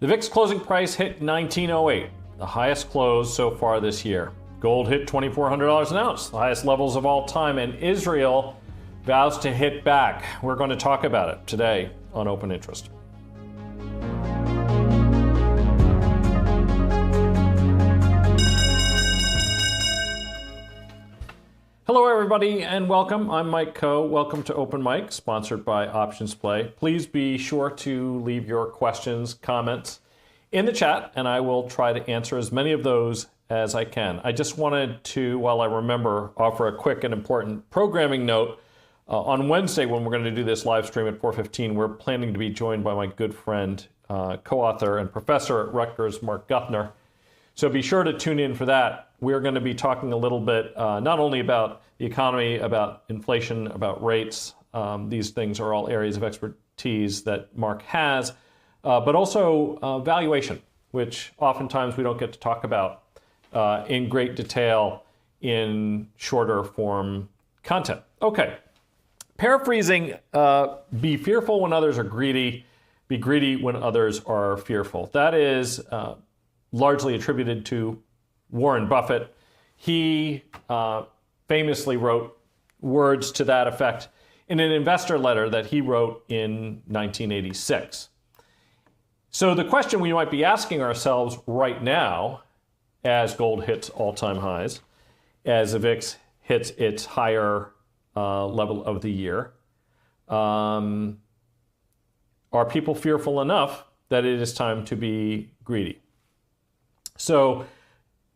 The VIX closing price hit 1908, the highest close so far this year. Gold hit $2,400 an ounce, the highest levels of all time, and Israel vows to hit back. We're going to talk about it today on Open Interest. Hello, everybody, and welcome. I'm Mike Coe. Welcome to Open Mic, sponsored by OptionPlay. Please be sure to leave your questions, comments in the chat, and I will try to answer as many of those as I can. I just wanted to, while I remember, offer a quick and important programming note. On Wednesday, when we're going to do this live stream at 4:15, we're planning to be joined by my good friend, co-author and professor at Rutgers, Mark Guthner. So be sure to tune in for that. We're going to be talking a little bit not only about the economy, about inflation, about rates. These things are all areas of expertise that Mark has, but also valuation, which oftentimes we don't get to talk about in great detail in shorter form content. Okay, paraphrasing, be fearful when others are greedy, be greedy when others are fearful. That is largely attributed to Warren Buffett. He famously wrote words to that effect in an investor letter that he wrote in 1986. So the question we might be asking ourselves right now, as gold hits all-time highs, as the VIX hits its higher level of the year, are people fearful enough that it is time to be greedy? So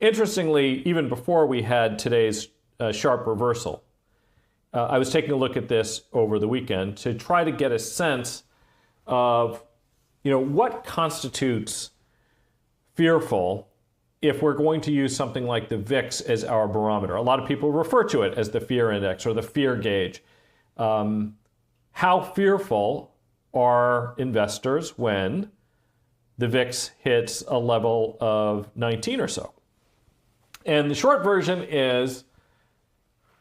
interestingly, even before we had today's sharp reversal, I was taking a look at this over the weekend to try to get a sense of, what constitutes fearful if we're going to use something like the VIX as our barometer. A lot of people refer to it as the fear index or the fear gauge. How fearful are investors when the VIX hits a level of 19 or so? And the short version is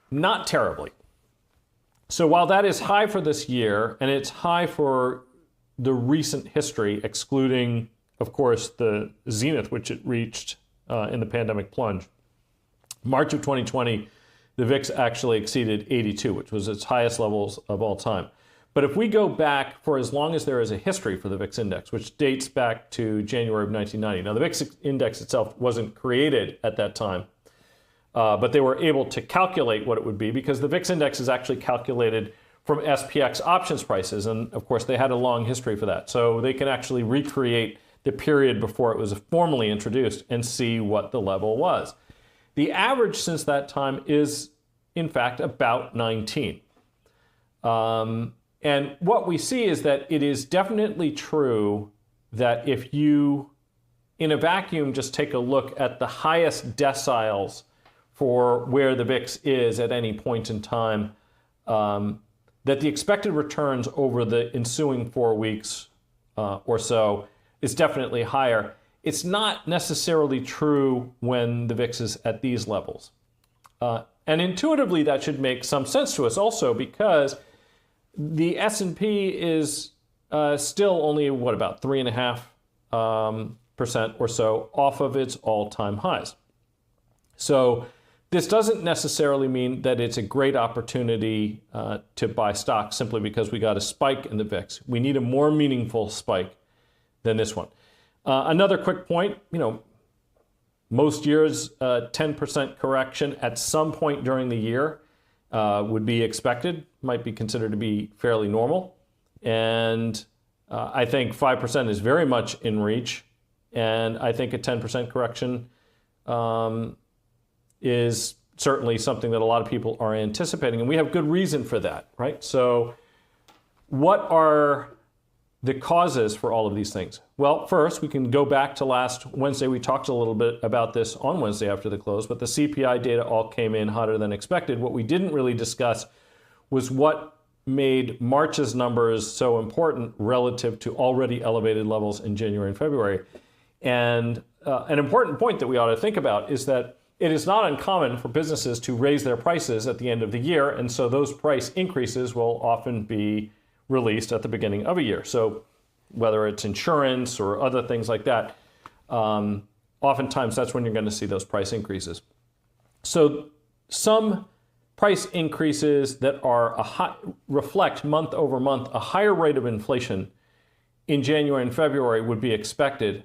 not terribly. So while that is high for this year, and it's high for the recent history, excluding, of course, the zenith, which it reached in the pandemic plunge, March of 2020, the VIX actually exceeded 82, which was its highest levels of all time. But if we go back for as long as there is a history for the VIX index, which dates back to January of 1990. Now, the VIX index itself wasn't created at that time, but they were able to calculate what it would be because the VIX index is actually calculated from SPX options prices. And of course, they had a long history for that. So they can actually recreate the period before it was formally introduced and see what the level was. The average since that time is, in fact, about 19. And what we see is that it is definitely true that if you, in a vacuum, just take a look at the highest deciles for where the VIX is at any point in time, that the expected returns over the ensuing 4 weeks or so is definitely higher. It's not necessarily true when the VIX is at these levels. And intuitively, that should make some sense to us also because the S&P is still only, about 3.5% or so off of its all-time highs. So this doesn't necessarily mean that it's a great opportunity to buy stocks simply because we got a spike in the VIX. We need a more meaningful spike than this one. Another quick point, most years 10% correction at some point during the year would be expected, might be considered to be fairly normal. And I think 5% is very much in reach. And I think a 10% correction is certainly something that a lot of people are anticipating. And we have good reason for that, right? So what are the causes for all of these things? Well, first, we can go back to last Wednesday. We talked a little bit about this on Wednesday after the close, but the CPI data all came in hotter than expected. What we didn't really discuss was what made March's numbers so important relative to already elevated levels in January and February. And an important point that we ought to think about is that it is not uncommon for businesses to raise their prices at the end of the year, and so those price increases will often be released at the beginning of a year. So whether it's insurance or other things like that, oftentimes that's when you're going to see those price increases. So some price increases that are reflect month over month a higher rate of inflation in January and February would be expected.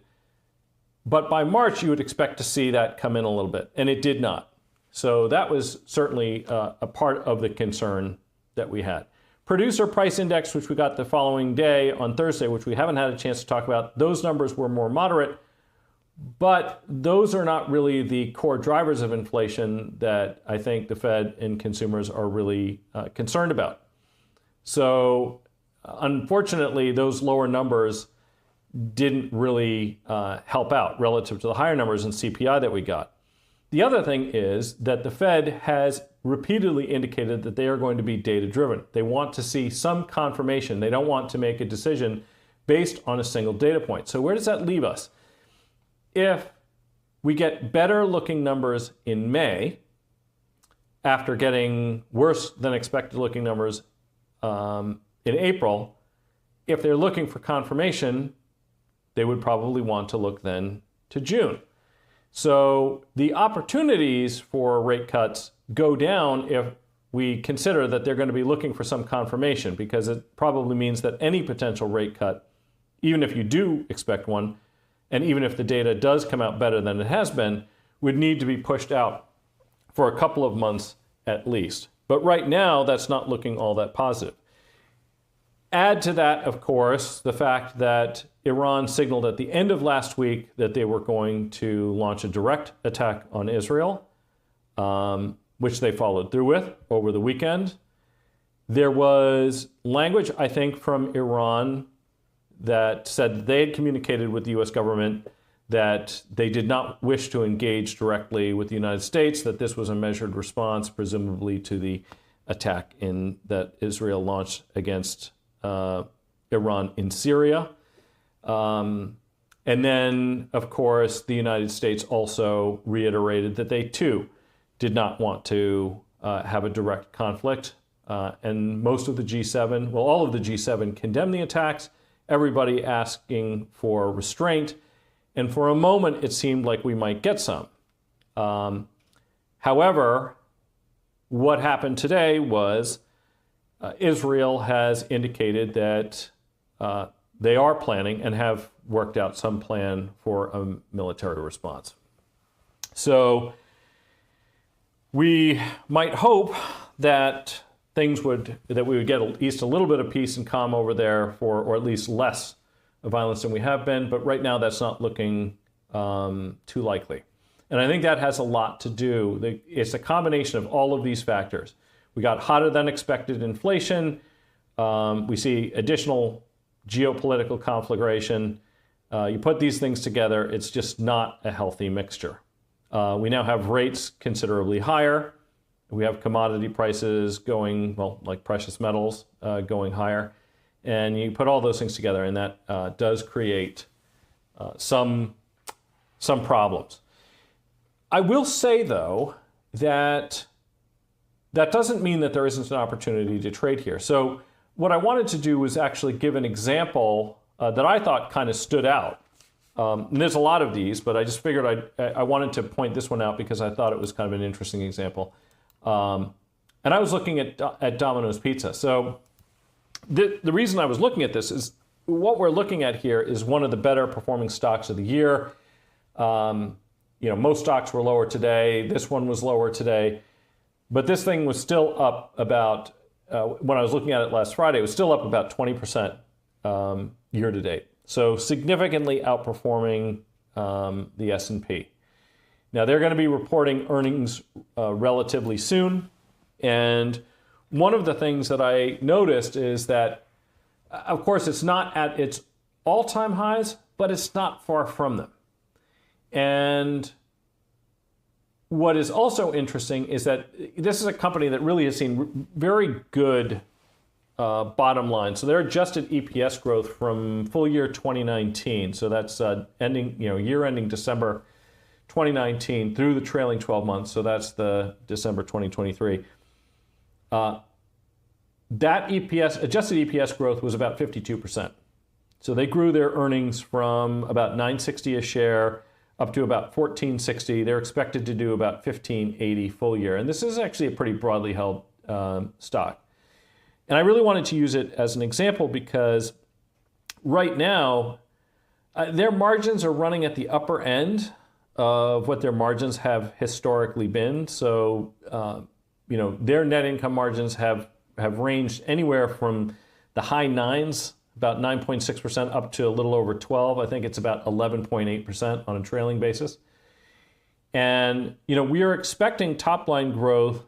But by March, you would expect to see that come in a little bit, and it did not. So that was certainly a part of the concern that we had. Producer price index, which we got the following day on Thursday, which we haven't had a chance to talk about, those numbers were more moderate, but those are not really the core drivers of inflation that I think the Fed and consumers are really concerned about. So unfortunately, those lower numbers didn't really help out relative to the higher numbers in CPI that we got. The other thing is that the Fed has repeatedly indicated that they are going to be data-driven. They want to see some confirmation. They don't want to make a decision based on a single data point. So where does that leave us? If we get better looking numbers in May, after getting worse than expected looking numbers in April, if they're looking for confirmation, they would probably want to look then to June. So the opportunities for rate cuts go down if we consider that they're going to be looking for some confirmation, because it probably means that any potential rate cut, even if you do expect one, and even if the data does come out better than it has been, would need to be pushed out for a couple of months at least. But right now, that's not looking all that positive. Add to that, of course, the fact that Iran signaled at the end of last week that they were going to launch a direct attack on Israel, which they followed through with over the weekend. There was language, I think, from Iran that said they had communicated with the U.S. government that they did not wish to engage directly with the United States, that this was a measured response, presumably to the attack that Israel launched against Iran in Syria. And then, of course, the United States also reiterated that they, too, did not want to have a direct conflict. And most of the G7, well, all of the G7 condemned the attacks, everybody asking for restraint. And for a moment, it seemed like we might get some. However, what happened today was Israel has indicated that they are planning and have worked out some plan for a military response. So we might hope that we would get at least a little bit of peace and calm over there, or at least less violence than we have been. But right now, that's not looking too likely. And I think that has a lot to do. It's a combination of all of these factors. We got hotter than expected inflation. We see additional geopolitical conflagration. You put these things together, it's just not a healthy mixture. We now have rates considerably higher. We have commodity prices going, well, like precious metals, going higher. And you put all those things together, and that does create some problems. I will say, though, that doesn't mean that there isn't an opportunity to trade here. So what I wanted to do was actually give an example that I thought kind of stood out. And there's a lot of these, but I just figured I wanted to point this one out because I thought it was kind of an interesting example. And I was looking at Domino's Pizza. So the reason I was looking at this is what we're looking at here is one of the better performing stocks of the year. Most stocks were lower today. This one was lower today. But this thing was still up about, when I was looking at it last Friday, it was still up about 20% year to date. So significantly outperforming the S&P. Now, they're going to be reporting earnings relatively soon. And one of the things that I noticed is that, of course, it's not at its all-time highs, but it's not far from them. And what is also interesting is that this is a company that really has seen very good bottom line. So their adjusted EPS growth from full year 2019, so that's year ending December 2019 through the trailing 12 months, so that's the December 2023. That adjusted EPS growth was about 52%. So they grew their earnings from about $9.60 a share up to about $14.60. They're expected to do about $15.80 full year. And this is actually a pretty broadly held stock. And I really wanted to use it as an example because right now, their margins are running at the upper end of what their margins have historically been. So, their net income margins have ranged anywhere from the high nines, about 9.6%, up to a little over 12. I think it's about 11.8% on a trailing basis. And, we are expecting top line growth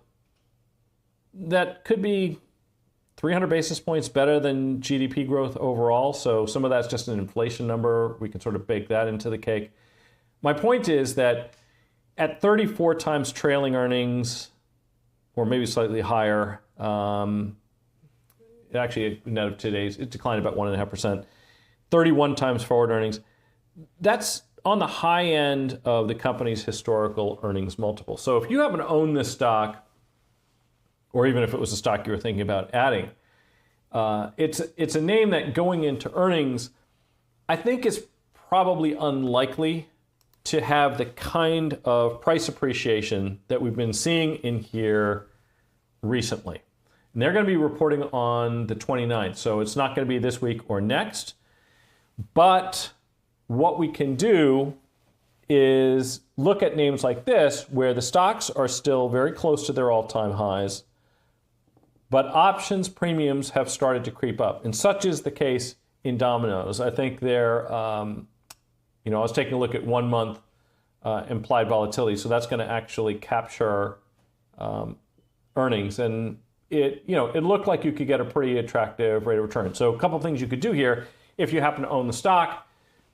that could be 300 basis points better than GDP growth overall. So some of that's just an inflation number. We can sort of bake that into the cake. My point is that at 34 times trailing earnings, or maybe slightly higher, actually, net of today's, it declined about 1.5%. 31 times forward earnings. That's on the high end of the company's historical earnings multiple. So if you happen to own this stock, or even if it was a stock you were thinking about adding, it's a name that going into earnings, I think is probably unlikely to have the kind of price appreciation that we've been seeing in here recently. And they're going to be reporting on the 29th, so it's not going to be this week or next. But what we can do is look at names like this, where the stocks are still very close to their all-time highs, but options premiums have started to creep up. And such is the case in Domino's. I think they're, I was taking a look at 1 month implied volatility, so that's going to actually capture earnings. And it looked like you could get a pretty attractive rate of return. So a couple of things you could do here if you happen to own the stock.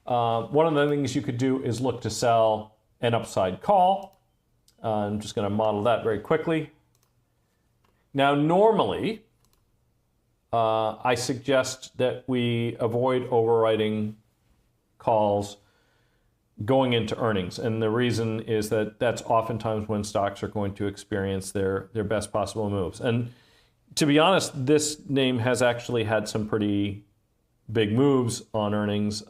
One of the things you could do is look to sell an upside call. I'm just going to model that very quickly. Now, normally, I suggest that we avoid overwriting calls going into earnings. And the reason is that that's oftentimes when stocks are going to experience their best possible moves. And to be honest, this name has actually had some pretty big moves on earnings.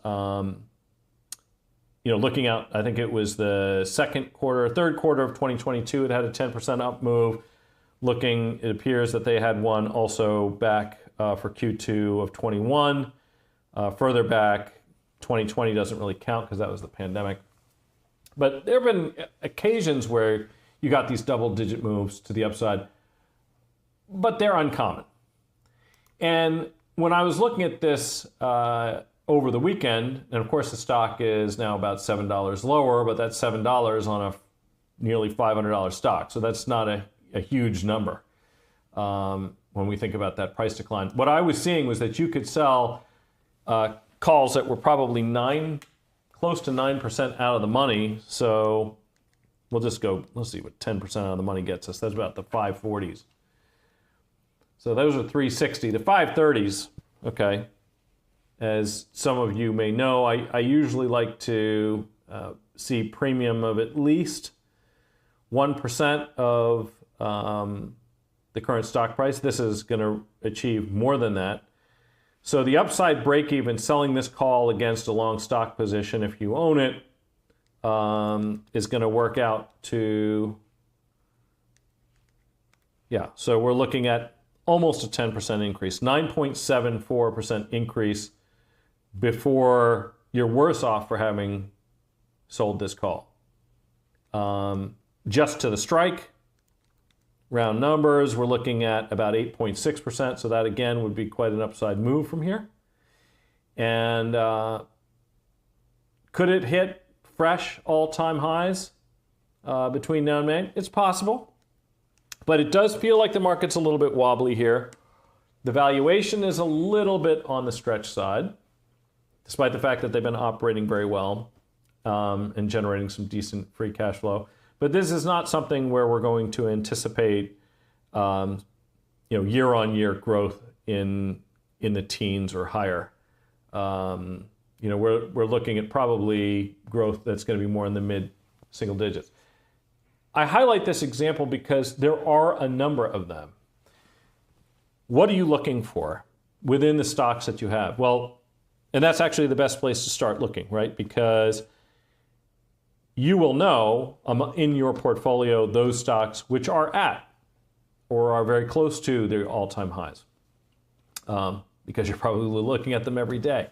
Looking out, I think it was the third quarter of 2022, it had a 10% up move. It appears that they had one also back for Q2 of 21. Further back, 2020 doesn't really count because that was the pandemic. But there have been occasions where you got these double-digit moves to the upside, but they're uncommon. And when I was looking at this over the weekend, and of course the stock is now about $7 lower, but that's $7 on a nearly $500 stock. So that's not a huge number when we think about that price decline. What I was seeing was that you could sell calls that were probably close to 9% out of the money. So we'll just go, let's see what 10% out of the money gets us. That's about the 540s. So those are 360. The 530s, okay, as some of you may know, I usually like to see premium of at least 1% of the current stock price. This is going to achieve more than that. So the upside break even, selling this call against a long stock position if you own it, is going to work out to, so we're looking at almost a 10% increase, 9.74% increase before you're worse off for having sold this call. Just to the strike, round numbers, we're looking at about 8.6%. So that again would be quite an upside move from here. And could it hit fresh all-time highs between now and May? It's possible. But it does feel like the market's a little bit wobbly here. The valuation is a little bit on the stretch side, despite the fact that they've been operating very well and generating some decent free cash flow. But this is not something where we're going to anticipate, year-on-year growth in the teens or higher. We're looking at probably growth that's going to be more in the mid-single digits. I highlight this example because there are a number of them. What are you looking for within the stocks that you have? Well, And that's actually the best place to start looking, right? Because you will know in your portfolio those stocks which are at or are very close to their all-time highs, because you're probably looking at them every day.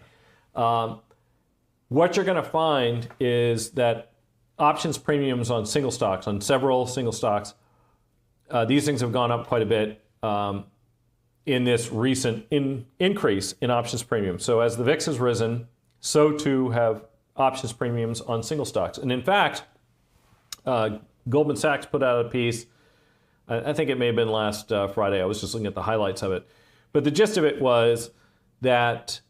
What you're going to find is that options premiums on single stocks, on several single stocks, these things have gone up quite a bit in this recent increase in options premiums. So as the VIX has risen, so too have options premiums on single stocks. And in fact, Goldman Sachs put out a piece, I think it may have been last Friday, I was just looking at the highlights of it. But the gist of it was that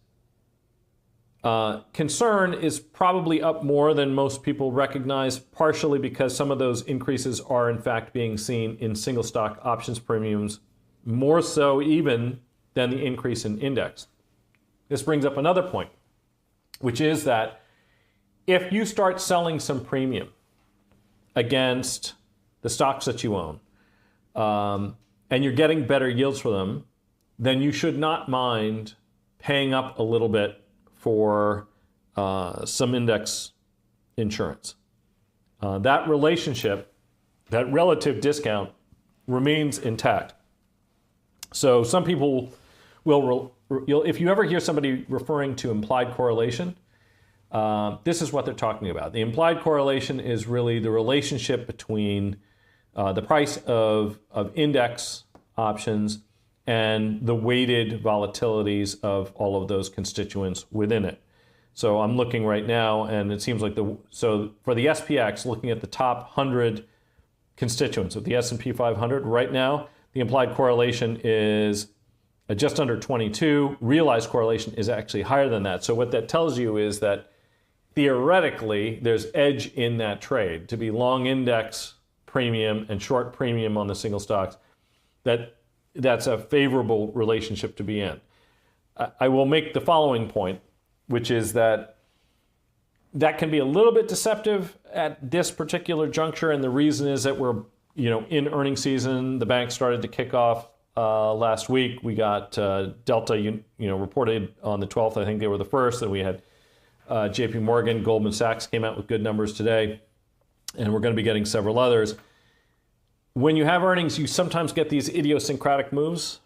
concern is probably up more than most people recognize, partially because some of those increases are in fact being seen in single stock options premiums, more so even than the increase in index. This brings up another point, which is that if you start selling some premium against the stocks that you own, and you're getting better yields for them, then you should not mind paying up a little bit for some index insurance. That relationship, that relative discount, remains intact. So some people will, if you ever hear somebody referring to implied correlation, this is what they're talking about. The implied correlation is really the relationship between the price of index options and the weighted volatilities of all of those constituents within it. So I'm looking right now, and it seems like so for the SPX, looking at the top 100 constituents of the S&P 500 right now, the implied correlation is just under 22. Realized correlation is actually higher than that. So what that tells you is that theoretically, there's edge in that trade to be long index premium and short premium on the single stocks. That's a favorable relationship to be in. I will make the following point, which is that can be a little bit deceptive at this particular juncture, and the reason is that we're in earnings season. The bank started to kick off last week. We got Delta reported on the 12th. I think they were the first. Then we had JP Morgan, Goldman Sachs came out with good numbers today, and we're going to be getting several others. When you have earnings, you sometimes get these idiosyncratic moves.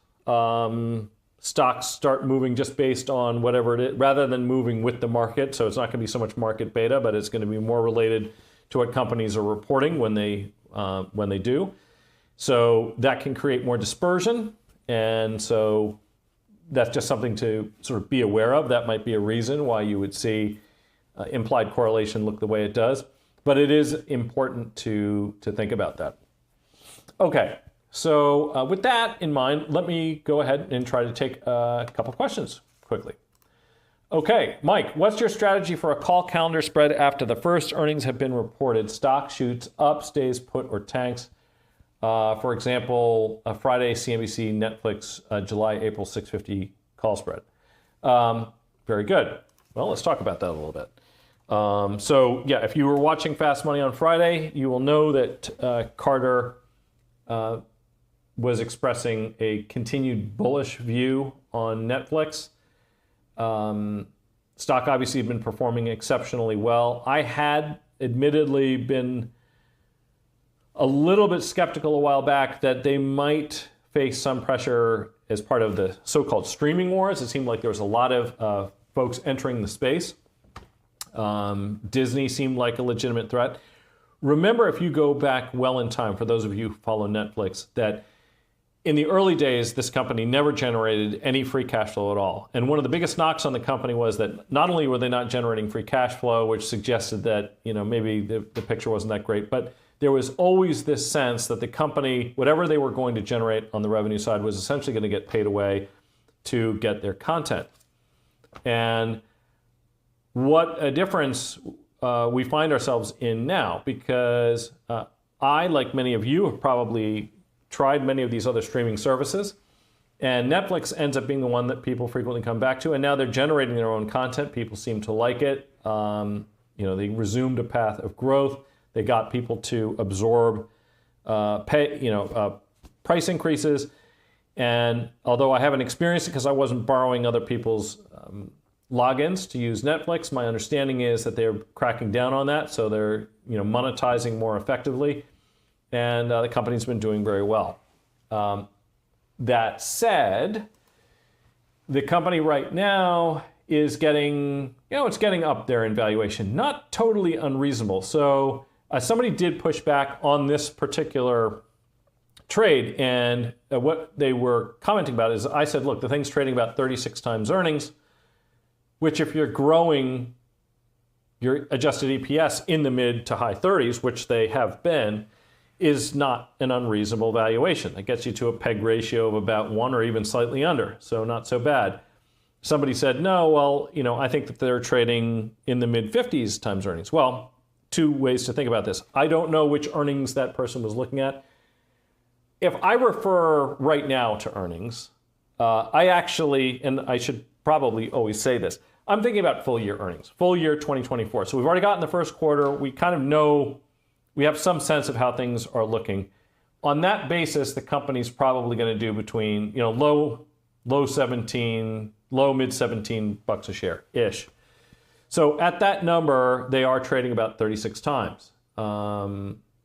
Stocks start moving just based on whatever it is, rather than moving with the market. So it's not going to be so much market beta, but it's going to be more related to what companies are reporting when they do. So that can create more dispersion, and so that's just something to sort of be aware of. That might be a reason why you would see implied correlation look the way it does. But it is important to think about that. Okay, so with that in mind, let me go ahead and try to take a couple questions quickly. Okay, Mike, what's your strategy for a call calendar spread after the first earnings have been reported? Stock shoots up, stays put, or tanks? For example, Friday, CNBC, Netflix, July, April 650 call spread. Very good. Well, let's talk about that a little bit. So yeah, if you were watching Fast Money on Friday, you will know that Carter was expressing a continued bullish view on Netflix. Stock obviously had been performing exceptionally well. I had admittedly been a little bit skeptical a while back that they might face some pressure as part of the so-called streaming wars. It seemed like there was a lot of folks entering the space. Disney seemed like a legitimate threat. Remember, if you go back well in time, for those of you who follow Netflix, that in the early days, this company never generated any free cash flow at all. And one of the biggest knocks on the company was that not only were they not generating free cash flow, which suggested that maybe the picture wasn't that great, but there was always this sense that the company, whatever they were going to generate on the revenue side, was essentially going to get paid away to get their content. And what a difference we find ourselves in now, because I, like many of you, have probably tried many of these other streaming services, and Netflix ends up being the one that people frequently come back to, and now they're generating their own content. People seem to like it. They resumed a path of growth. They got people to absorb price increases, and although I haven't experienced it because I wasn't borrowing other people's logins to use Netflix. My understanding is that they're cracking down on that, so they're monetizing more effectively, and the company's been doing very well. That said, the company right now is getting, it's getting up there in valuation. Not totally unreasonable. So somebody did push back on this particular trade, and what they were commenting about is I said, look, the thing's trading about 36 times earnings, which if you're growing your adjusted EPS in the mid to high 30s, which they have been, is not an unreasonable valuation. That gets you to a PEG ratio of about 1 or even slightly under, so not so bad. Somebody said, no, well, I think that they're trading in the mid 50s times earnings. Well, two ways to think about this. I don't know which earnings that person was looking at. If I refer right now to earnings, I actually, and I should probably always say this, I'm thinking about full year earnings, full year 2024. So we've already gotten the first quarter. We kind of know, we have some sense of how things are looking. On that basis, the company's probably going to do between, low mid 17 bucks a share ish. So at that number, they are trading about 36 times,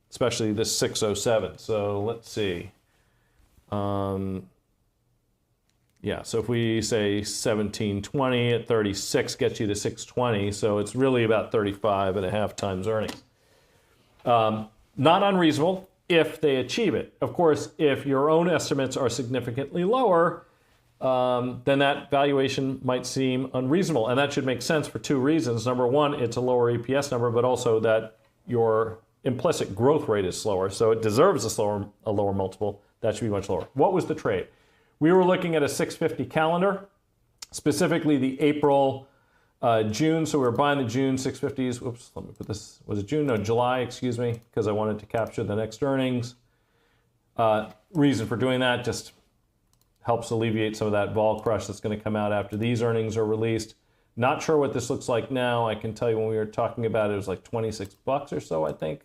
especially this 607. So let's see. So if we say 1720 at 36 gets you to 620, so it's really about 35 and a half times earnings. Not unreasonable if they achieve it. Of course, if your own estimates are significantly lower, then that valuation might seem unreasonable. And that should make sense for two reasons. Number one, it's a lower EPS number, but also that your implicit growth rate is slower. So it deserves a lower multiple. That should be much lower. What was the trade? We were looking at a 650 calendar, specifically the April, June. So we were buying the June 650s. Oops, let me put this. Was it June? No, July, excuse me, because I wanted to capture the next earnings. Reason for doing that, just helps alleviate some of that vol crush that's going to come out after these earnings are released. Not sure what this looks like now. I can tell you when we were talking about it, it was like 26 bucks or so, I think.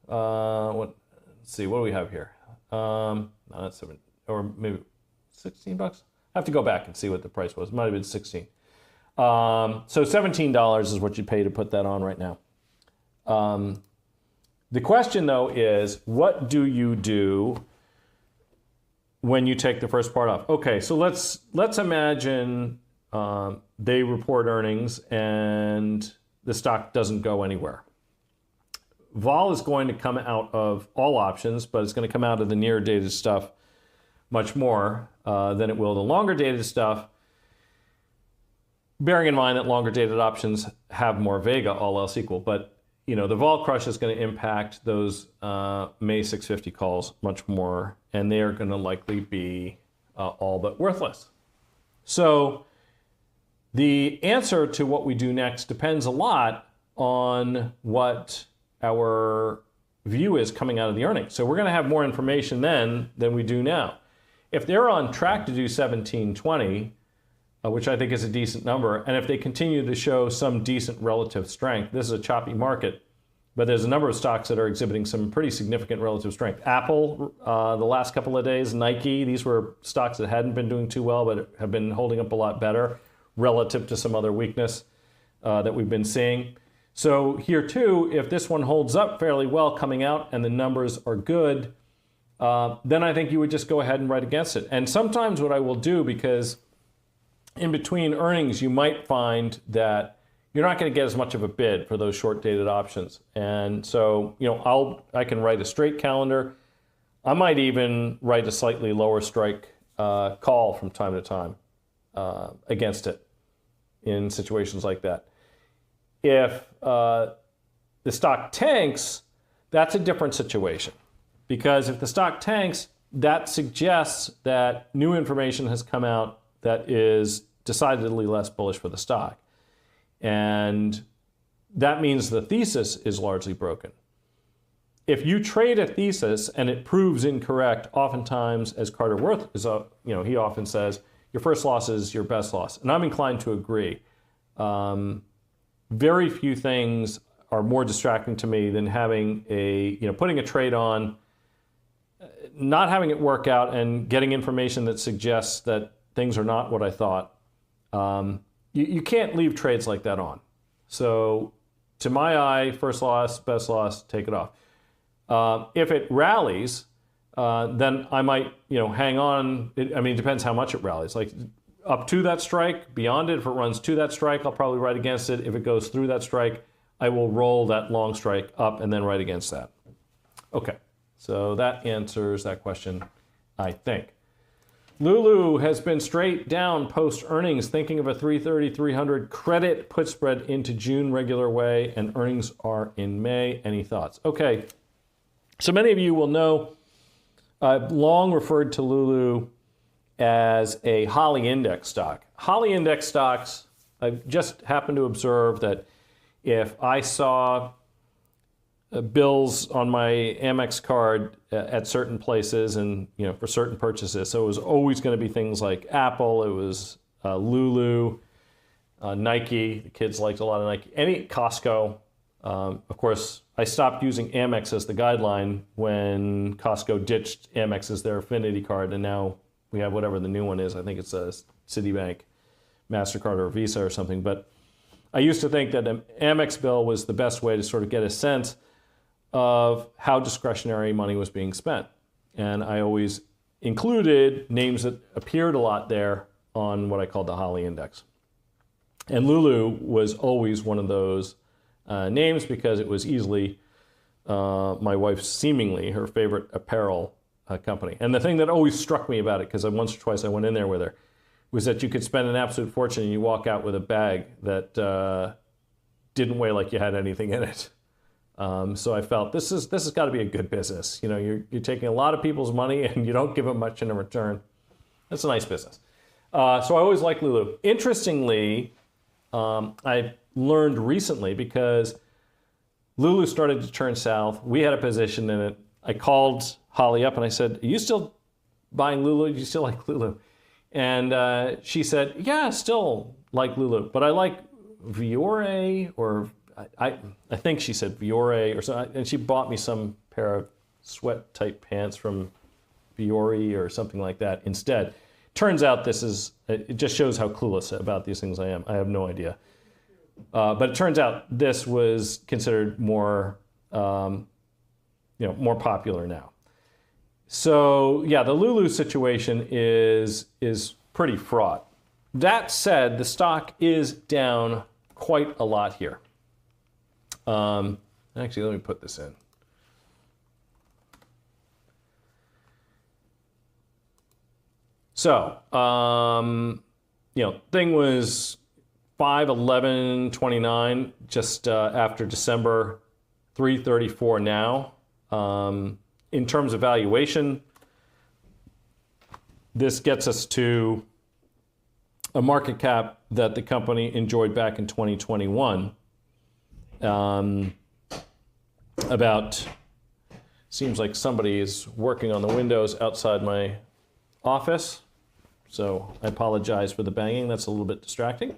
Let's see, what do we have here? No, that's 7, or maybe 16 bucks. I have to go back and see what the price was. It might have been 16. So $17 is what you pay to put that on right now. The question though is, what do you do when you take the first part off? Okay, so let's imagine they report earnings and the stock doesn't go anywhere. Vol is going to come out of all options, but it's going to come out of the near dated stuff much more than it will the longer dated stuff, bearing in mind that longer dated options have more vega, all else equal. But the vol crush is going to impact those May 650 calls much more, and they are going to likely be all but worthless. So the answer to what we do next depends a lot on what our view is coming out of the earnings. So we're going to have more information then than we do now. If they're on track to do 1720, which I think is a decent number, and if they continue to show some decent relative strength, this is a choppy market, but there's a number of stocks that are exhibiting some pretty significant relative strength. Apple, the last couple of days, Nike, these were stocks that hadn't been doing too well, but have been holding up a lot better relative to some other weakness that we've been seeing. So here too, if this one holds up fairly well coming out and the numbers are good, then I think you would just go ahead and write against it. And sometimes what I will do, because in between earnings, you might find that you're not going to get as much of a bid for those short-dated options. And so, I can write a straight calendar. I might even write a slightly lower strike call from time to time against it in situations like that. If the stock tanks, that's a different situation. Because if the stock tanks, that suggests that new information has come out that is decidedly less bullish for the stock. And that means the thesis is largely broken. If you trade a thesis and it proves incorrect, oftentimes, as Carter Worth is, he often says, your first loss is your best loss. And I'm inclined to agree. Very few things are more distracting to me than having putting a trade on, not having it work out, and getting information that suggests that things are not what I thought. you can't leave trades like that on. So to my eye, first loss, best loss, take it off. If it rallies, then I might, hang on. It depends how much it rallies. Like up to that strike, beyond it, if it runs to that strike, I'll probably write against it. If it goes through that strike, I will roll that long strike up and then write against that. Okay, so that answers that question, I think. Lulu has been straight down post earnings, thinking of a 330-300 credit put spread into June regular way, and earnings are in May. Any thoughts? Okay, so many of you will know I've long referred to Lulu as a Holly index stock. Holly index stocks, I just happened to observe that if I saw bills on my Amex card at certain places and for certain purchases, so it was always going to be things like Apple, it was Lulu, Nike, the kids liked a lot of Nike, any Costco. Of course, I stopped using Amex as the guideline when Costco ditched Amex as their affinity card, and now we have whatever the new one is. I think it's a Citibank, MasterCard, or Visa or something. But I used to think that an Amex bill was the best way to sort of get a sense of how discretionary money was being spent. And I always included names that appeared a lot there on what I called the Holly Index. And Lulu was always one of those names because it was easily my wife's, seemingly, her favorite apparel company. And the thing that always struck me about it, because once or twice I went in there with her, was that you could spend an absolute fortune and you walk out with a bag that didn't weigh like you had anything in it. So I felt this has got to be a good business. You're taking a lot of people's money and you don't give them much in return. That's a nice business. So I always liked Lulu. Interestingly, I learned recently, because Lulu started to turn south. We had a position in it. I called Holly up and I said, "Are you still buying Lulu? Do you still like Lulu?" And she said, "Yeah, I still like Lulu, but I like Viore," or I think she said Viore or something. And she bought me some pair of sweat type pants from Viore or something like that instead. Turns out it just shows how clueless about these things I am. I have no idea. But it turns out this was considered more, more popular now. So yeah, the Lulu situation is pretty fraught. That said, the stock is down quite a lot here. Actually, let me put this in. So, thing was 511.29 just after December, 334 now. In terms of valuation, this gets us to a market cap that the company enjoyed back in 2021. Seems like somebody is working on the windows outside my office, so I apologize for the banging. That's a little bit distracting.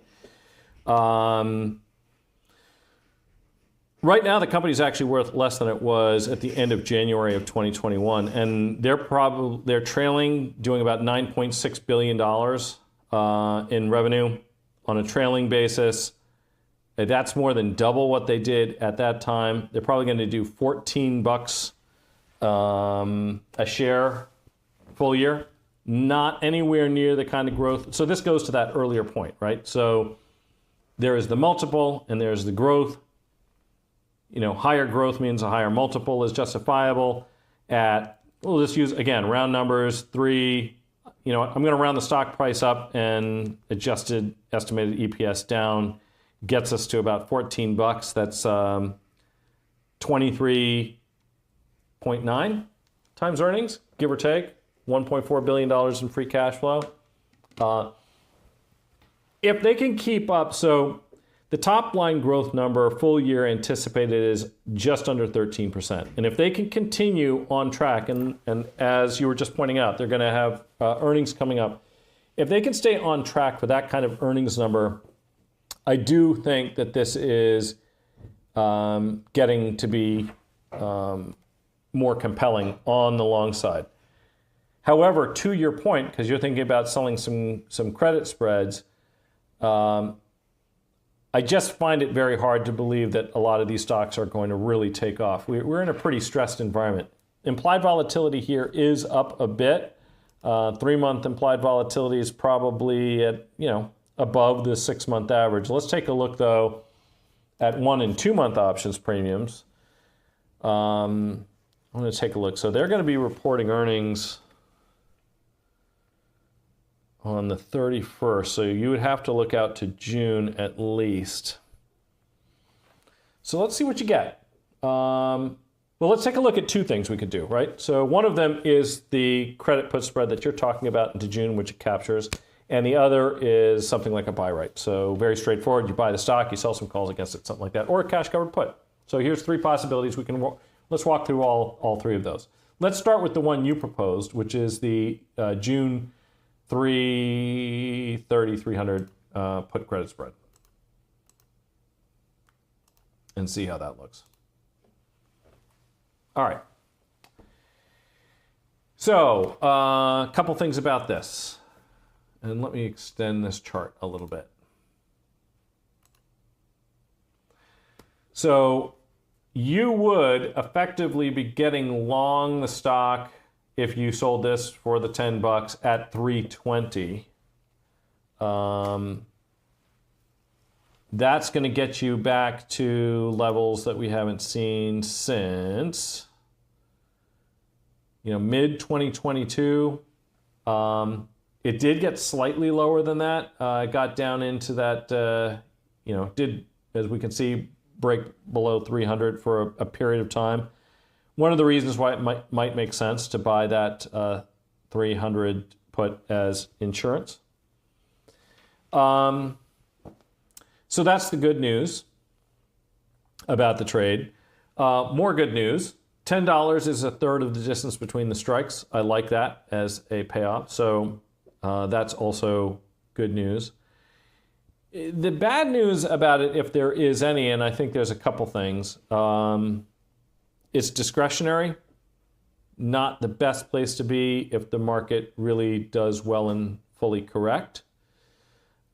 Right now, the company is actually worth less than it was at the end of January of 2021, and they're trailing, doing about $9.6 billion in revenue on a trailing basis. That's more than double what they did at that time. They're probably going to do $14 a share full year. Not anywhere near the kind of growth. So this goes to that earlier point, right? So there is the multiple and there's the growth. Higher growth means a higher multiple is justifiable at, we'll just use, again, round numbers, 3. I'm going to round the stock price up, and adjusted estimated EPS down gets us to about $14. That's 23.9 times earnings, give or take. $1.4 billion in free cash flow. If they can keep up, so the top line growth number full year anticipated is just under 13%. And if they can continue on track, and as you were just pointing out, they're going to have earnings coming up. If they can stay on track for that kind of earnings number, I do think that this is getting to be more compelling on the long side. However, to your point, because you're thinking about selling some credit spreads, I just find it very hard to believe that a lot of these stocks are going to really take off. We're in a pretty stressed environment. Implied volatility here is up a bit. 3-month implied volatility is probably at, above the 6-month average. Let's take a look, though, at 1 and 2-month options premiums. I'm going to take a look. So they're going to be reporting earnings on the 31st. So you would have to look out to June at least. So let's see what you get. Well, let's take a look at 2 things we could do, right? So one of them is the credit put spread that you're talking about into June, which it captures. And the other is something like a buy right. So very straightforward. You buy the stock, you sell some calls against it, something like that, or a cash covered put. So here's 3 possibilities. Let's walk through all 3 of those. Let's start with the one you proposed, which is the June 300 put credit spread, and see how that looks. All right. So a couple things about this. And let me extend this chart a little bit. So you would effectively be getting long the stock if you sold this for the $10 at 320. That's going to get you back to levels that we haven't seen since, mid 2022. It did get slightly lower than that. It got down into that, did, as we can see, break below 300 for a period of time. One of the reasons why it might make sense to buy that 300 put as insurance. So that's the good news about the trade. More good news. $10 is a third of the distance between the strikes. I like that as a payoff. So that's also good news. The bad news about it, if there is any, and I think there's a couple things, it's discretionary. Not the best place to be if the market really does well and fully correct.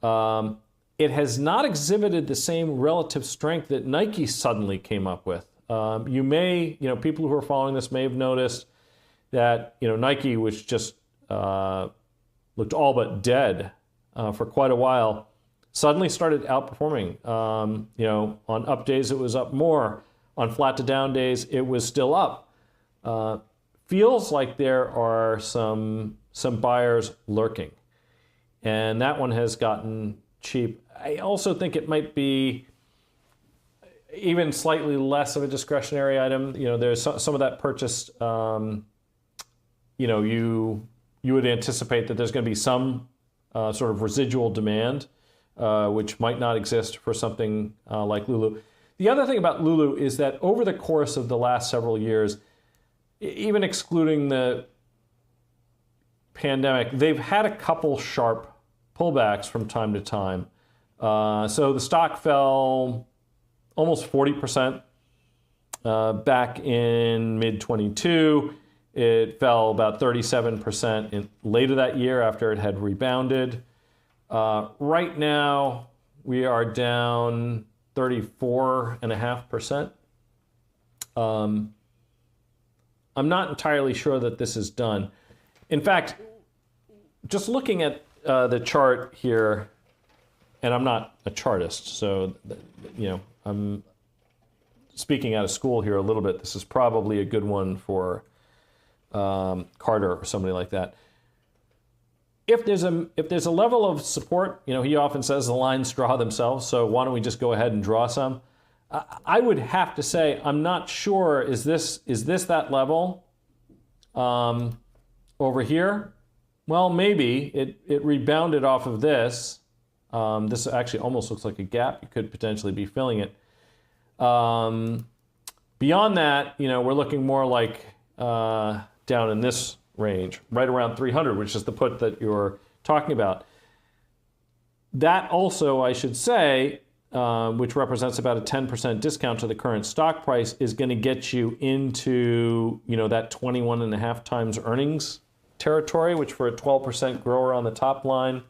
It has not exhibited the same relative strength that Nike suddenly came up with. People who are following this may have noticed that, Nike was just looked all but dead for quite a while. Suddenly started outperforming. On up days it was up more. On flat to down days it was still up. Feels like there are some buyers lurking, and that one has gotten cheap. I also think it might be even slightly less of a discretionary item. There's some of that purchased. You would anticipate that there's going to be some sort of residual demand, which might not exist for something like Lulu. The other thing about Lulu is that over the course of the last several years, even excluding the pandemic, they've had a couple sharp pullbacks from time to time. So the stock fell almost 40% back in mid-22. It fell about 37% later that year after it had rebounded. Right now, we are down 34.5%. I'm not entirely sure that this is done. In fact, just looking at the chart here, and I'm not a chartist, so I'm speaking out of school here a little bit. This is probably a good one for Carter or somebody like that. If there's a level of support, he often says the lines draw themselves, so why don't we just go ahead and draw some? I would have to say I'm not sure. Is this that level over here? Well, maybe it rebounded off of this. This actually almost looks like a gap. You could potentially be filling it. Beyond that, we're looking more like down in this range, right around 300, which is the put that you're talking about. That also, I should say, which represents about a 10% discount to the current stock price, is going to get you into that 21.5 times earnings territory, which for a 12% grower on the top line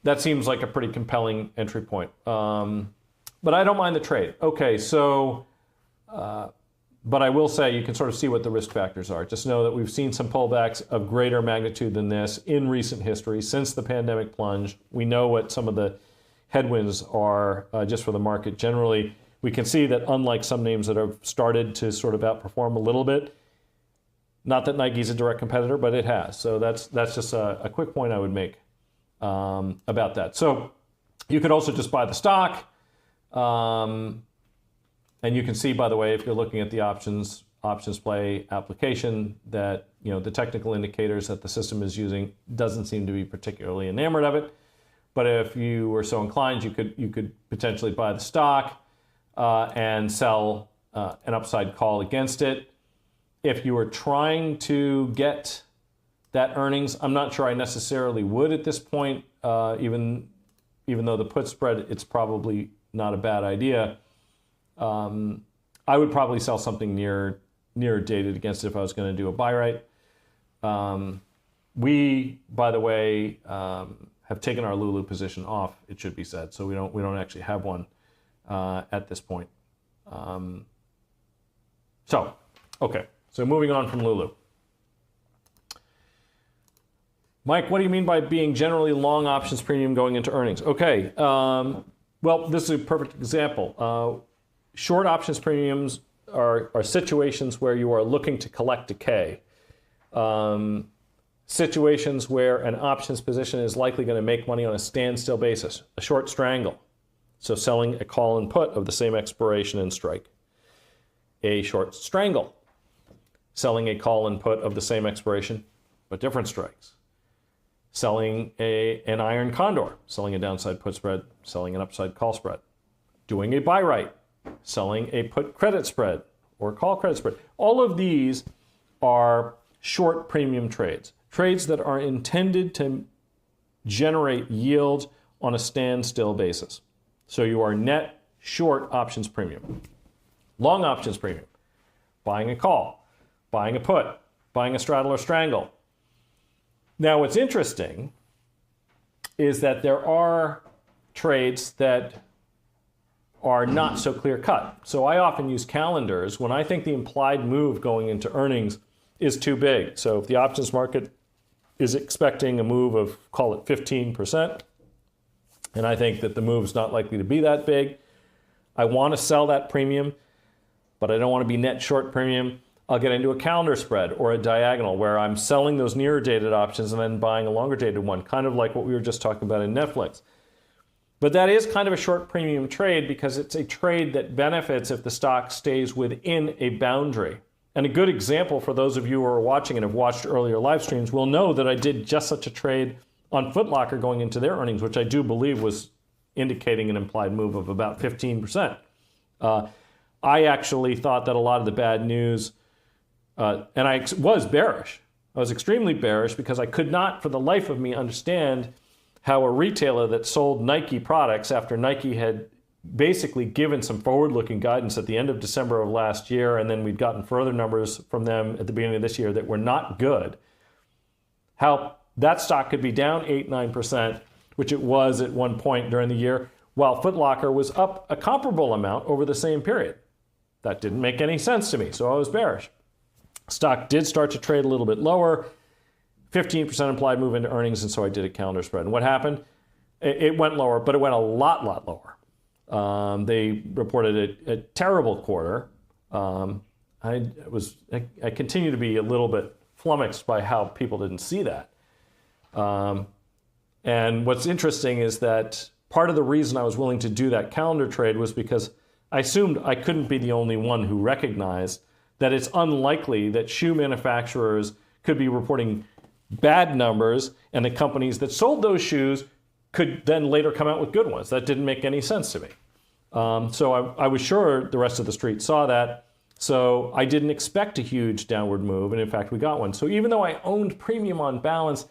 that seems like a pretty compelling entry point. But I don't mind the trade. Okay, so, but I will say you can sort of see what the risk factors are. Just know that we've seen some pullbacks of greater magnitude than this in recent history since the pandemic plunge. We know what some of the headwinds are just for the market generally. We can see that unlike some names that have started to sort of outperform a little bit, not that Nike's a direct competitor, but it has. So that's just a quick point I would make about that. So you could also just buy the stock. And you can see, by the way, if you're looking at the OptionPlay application, that the technical indicators that the system is using doesn't seem to be particularly enamored of it. But if you were so inclined, you could potentially buy the stock and sell an upside call against it. If you were trying to get that earnings, I'm not sure I necessarily would at this point, even though the put spread, it's probably not a bad idea. I would probably sell something near dated against it if I was going to do a buy right. We, by the way, have taken our Lulu position off, it should be said, so we don't actually have one at this point. So moving on from Lulu. Mike, what do you mean by being generally long options premium going into earnings? Okay, well, this is a perfect example. Short options premiums are situations where you are looking to collect decay. Situations where an options position is likely going to make money on a standstill basis. A short strangle, so selling a call and put of the same expiration and strike. A short strangle, selling a call and put of the same expiration but different strikes. Selling an iron condor, selling a downside put spread, selling an upside call spread. Doing a buy right, selling a put credit spread or call credit spread. All of these are short premium trades. Trades that are intended to generate yield on a standstill basis. So you are net short options premium. Long options premium, buying a call, buying a put, buying a straddle or strangle. Now what's interesting is that there are trades that are not so clear cut. So I often use calendars when I think the implied move going into earnings is too big. So if the options market is expecting a move of, call it 15%, and I think that the move is not likely to be that big, I want to sell that premium, but I don't want to be net short premium. I'll get into a calendar spread or a diagonal where I'm selling those nearer dated options and then buying a longer dated one, kind of like what we were just talking about in Netflix. But that is kind of a short premium trade because it's a trade that benefits if the stock stays within a boundary. And a good example for those of you who are watching and have watched earlier live streams will know that I did just such a trade on Foot Locker going into their earnings, which I do believe was indicating an implied move of about 15%. I actually thought that a lot of the bad news, and I was bearish. I was extremely bearish because I could not for the life of me understand how a retailer that sold Nike products after Nike had basically given some forward-looking guidance at the end of December of last year, and then we'd gotten further numbers from them at the beginning of this year that were not good, how that stock could be down 8-9%, which it was at one point during the year, while Foot Locker was up a comparable amount over the same period. That didn't make any sense to me, so I was bearish. Stock did start to trade a little bit lower, 15% implied move into earnings, and so I did a calendar spread. And what happened? It went lower, but it went a lot lower. They reported a terrible quarter. I continue to be a little bit flummoxed by how people didn't see that. And what's interesting is that part of the reason I was willing to do that calendar trade was because I assumed I couldn't be the only one who recognized that it's unlikely that shoe manufacturers could be reporting bad numbers and the companies that sold those shoes could then later come out with good ones. That didn't make any sense to me. So I was sure the rest of the street saw that. So I didn't expect a huge downward move, and in fact we got one. So even though I owned premium on balance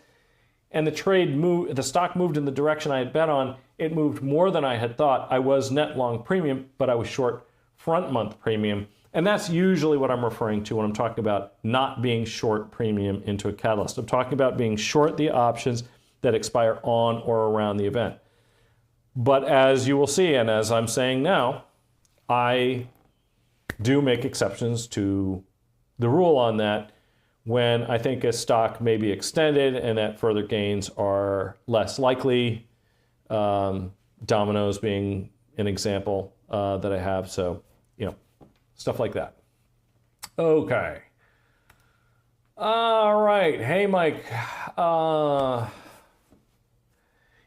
and the stock moved in the direction I had bet on, it moved more than I had thought. I was net long premium, but I was short front month premium. And that's usually what I'm referring to when I'm talking about not being short premium into a catalyst. I'm talking about being short the options that expire on or around the event. But as you will see, and as I'm saying now, I do make exceptions to the rule on that when I think a stock may be extended and that further gains are less likely. Domino's being an example that I have. So, stuff like that. Okay. All right. Hey, Mike.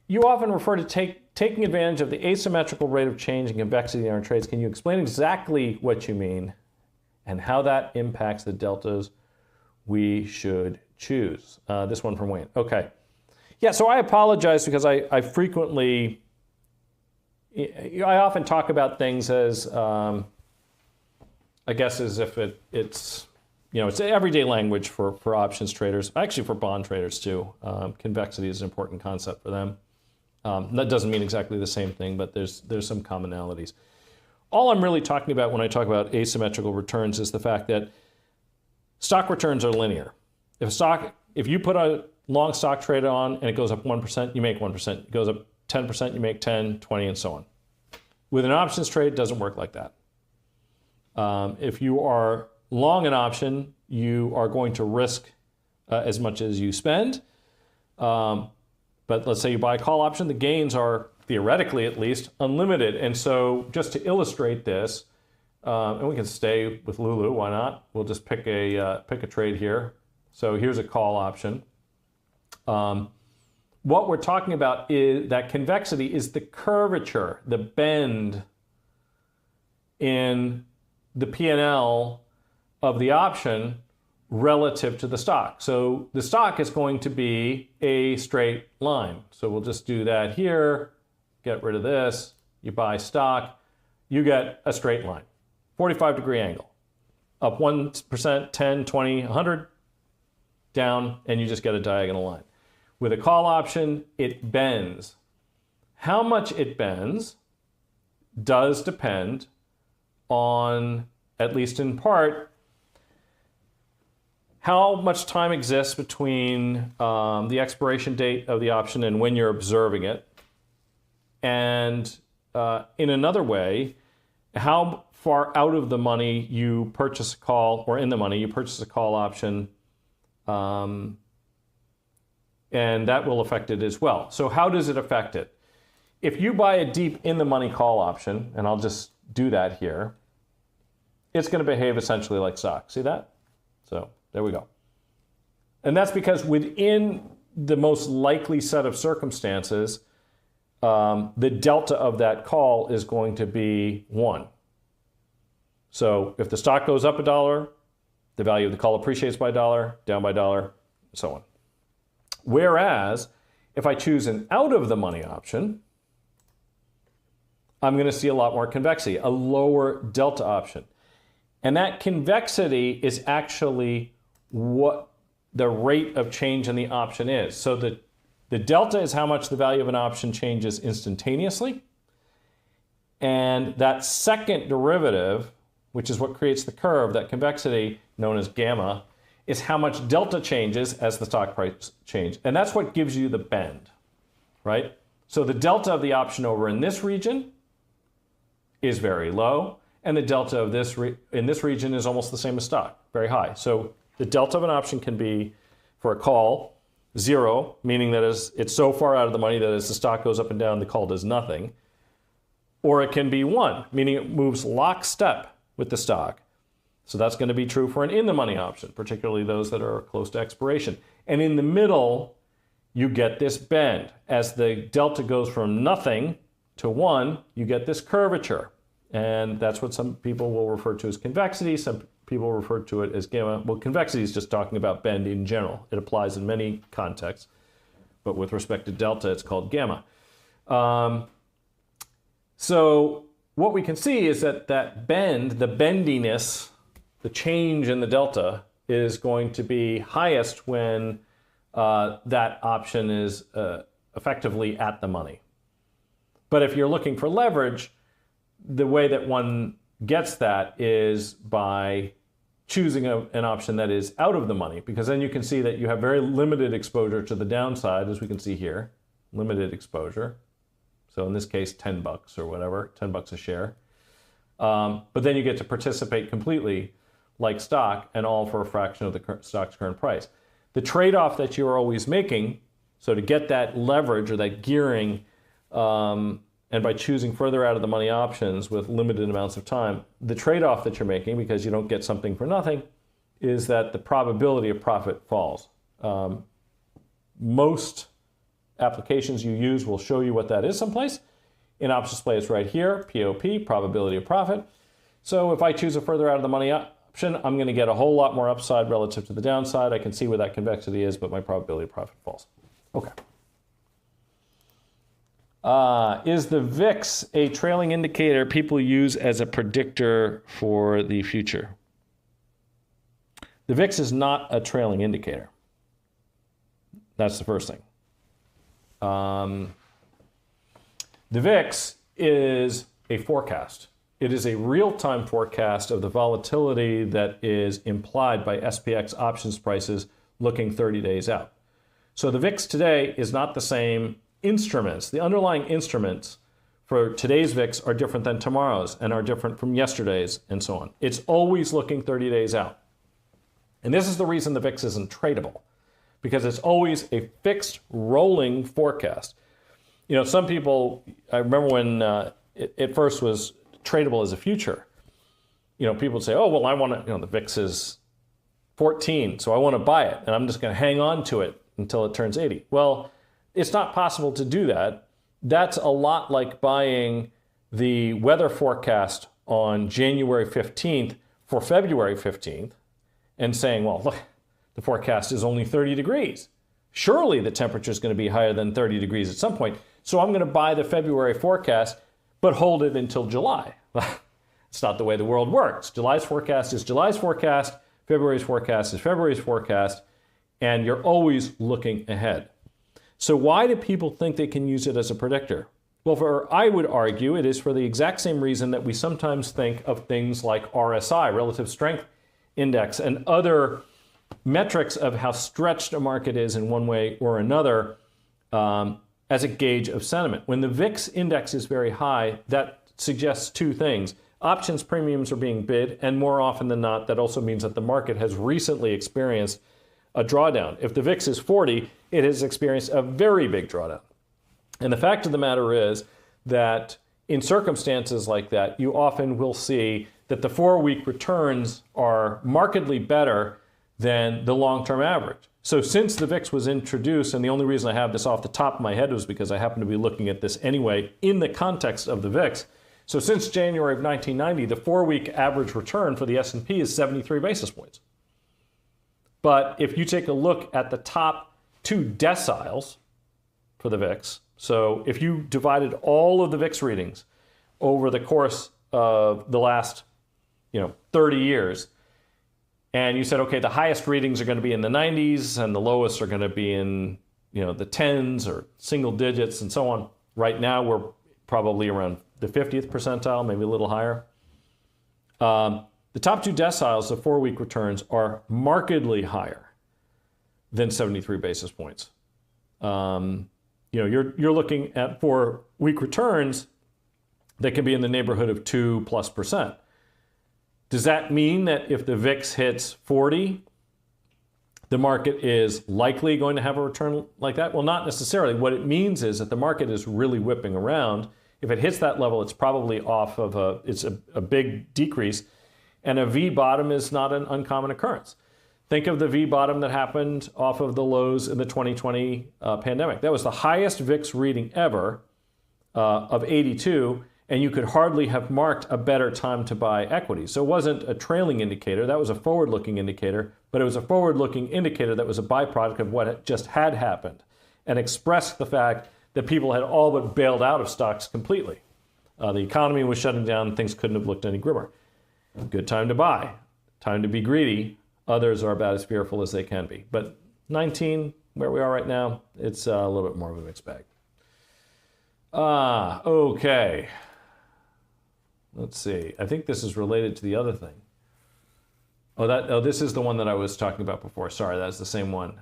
You often refer to taking advantage of the asymmetrical rate of change and convexity in our trades. Can you explain exactly what you mean and how that impacts the deltas we should choose? This one from Wayne. Okay. Yeah, so I apologize because I frequently, I often talk about things as, I guess as if it's everyday language for options traders, actually for bond traders too. Convexity is an important concept for them. That doesn't mean exactly the same thing, but there's some commonalities. All I'm really talking about when I talk about asymmetrical returns is the fact that stock returns are linear. If you put a long stock trade on and it goes up 1%, you make 1%. It goes up 10%, you make 10, 20, and so on. With an options trade, it doesn't work like that. If you are long an option, you are going to risk as much as you spend. But let's say you buy a call option, the gains are, theoretically at least, unlimited. And so just to illustrate this, and we can stay with Lulu, why not? We'll just pick a trade here. So here's a call option. What we're talking about is that convexity is the curvature, the bend in the P&L of the option relative to the stock. So the stock is going to be a straight line. So we'll just do that here, get rid of this, you buy stock, you get a straight line, 45-degree angle. Up 1%, 10, 20, 100, down, and you just get a diagonal line. With a call option, it bends. How much it bends does depend on, at least in part, how much time exists between the expiration date of the option and when you're observing it. And in another way, how far out of the money you purchase a call, or in the money you purchase a call option, and that will affect it as well. So how does it affect it? If you buy a deep in the money call option, and I'll just do that here, it's going to behave essentially like stock. See that? So there we go. And that's because within the most likely set of circumstances, the delta of that call is going to be 1. So if the stock goes up $1, the value of the call appreciates by $1, down by $1, and so on. Whereas if I choose an out of the money option, I'm going to see a lot more convexity, a lower delta option. And that convexity is actually what the rate of change in the option is. So the delta is how much the value of an option changes instantaneously. And that second derivative, which is what creates the curve, that convexity known as gamma, is how much delta changes as the stock price changes. And that's what gives you the bend, right? So the delta of the option over in this region is very low, and the delta of this in this region is almost the same as stock, very high. So the delta of an option can be, for a call, 0, meaning that it's so far out of the money that as the stock goes up and down, the call does nothing. Or it can be 1, meaning it moves lockstep with the stock. So that's going to be true for an in-the-money option, particularly those that are close to expiration. And in the middle, you get this bend. As the delta goes from nothing to 1, you get this curvature. And that's what some people will refer to as convexity. Some people refer to it as gamma. Well, convexity is just talking about bend in general. It applies in many contexts. But with respect to delta, it's called gamma. So what we can see is that bend, the bendiness, the change in the delta is going to be highest when that option is effectively at the money. But if you're looking for leverage, the way that one gets that is by choosing an option that is out of the money, because then you can see that you have very limited exposure to the downside, as we can see here, limited exposure. So in this case, 10 bucks or whatever, 10 bucks a share. But then you get to participate completely like stock, and all for a fraction of the stock's current price. The trade-off that you're always making, so to get that leverage or that gearing, and by choosing further out of the money options with limited amounts of time, the trade-off that you're making, because you don't get something for nothing, is that the probability of profit falls. Most applications you use will show you what that is someplace. In OptionPlay, it's right here, POP, probability of profit. So if I choose a further out of the money option, I'm going to get a whole lot more upside relative to the downside. I can see where that convexity is, but my probability of profit falls. Okay. Is the VIX a trailing indicator people use as a predictor for the future? The VIX is not a trailing indicator. That's the first thing. The VIX is a forecast. It is a real-time forecast of the volatility that is implied by SPX options prices looking 30 days out. So the VIX today is not the same instruments. The underlying instruments for today's VIX are different than tomorrow's and are different from yesterday's and so on. It's always looking 30 days out. And this is the reason the VIX isn't tradable, because it's always a fixed rolling forecast. You know, some people, I remember when it first was tradable as a future, you know, people would say, oh, well, I want to, you know, the VIX is 14, so I want to buy it, and I'm just going to hang on to it until it turns 80. Well, it's not possible to do that. That's a lot like buying the weather forecast on January 15th for February 15th and saying, well, look, the forecast is only 30 degrees. Surely the temperature is going to be higher than 30 degrees at some point. So I'm going to buy the February forecast, but hold it until July. It's not the way the world works. July's forecast is July's forecast. February's forecast is February's forecast. And you're always looking ahead. So why do people think they can use it as a predictor? Well, I would argue it is for the exact same reason that we sometimes think of things like RSI, Relative Strength Index, and other metrics of how stretched a market is in one way or another as a gauge of sentiment. When the VIX index is very high, that suggests two things. Options premiums are being bid, and more often than not, that also means that the market has recently experienced a drawdown. If the VIX is 40, it has experienced a very big drawdown. And the fact of the matter is that in circumstances like that, you often will see that the 4-week returns are markedly better than the long-term average. So since the VIX was introduced, and the only reason I have this off the top of my head was because I happen to be looking at this anyway in the context of the VIX. So since January of 1990, the 4-week average return for the S&P is 73 basis points. But if you take a look at the top 2 deciles for the VIX, so if you divided all of the VIX readings over the course of the last 30 years, and you said, okay, the highest readings are going to be in the 90s and the lowest are going to be in the 10s or single digits and so on. Right now, we're probably around the 50th percentile, maybe a little higher. The top 2 deciles of 4-week returns are markedly higher than 73 basis points. You're looking at 4-week returns that can be in the neighborhood of 2+%. Does that mean that if the VIX hits 40, the market is likely going to have a return like that? Well, not necessarily. What it means is that the market is really whipping around. If it hits that level, it's probably off of a big decrease. And a V bottom is not an uncommon occurrence. Think of the V bottom that happened off of the lows in the 2020 pandemic. That was the highest VIX reading ever of 82, and you could hardly have marked a better time to buy equities. So it wasn't a trailing indicator, that was a forward-looking indicator, but it was a forward-looking indicator that was a byproduct of what just had happened and expressed the fact that people had all but bailed out of stocks completely. The economy was shutting down, things couldn't have looked any grimmer. Good time to buy, time to be greedy. Others are about as fearful as they can be. But 19, where we are right now, it's a little bit more of a mixed bag. Okay. Let's see. I think this is related to the other thing. Oh, this is the one that I was talking about before. Sorry, that's the same one.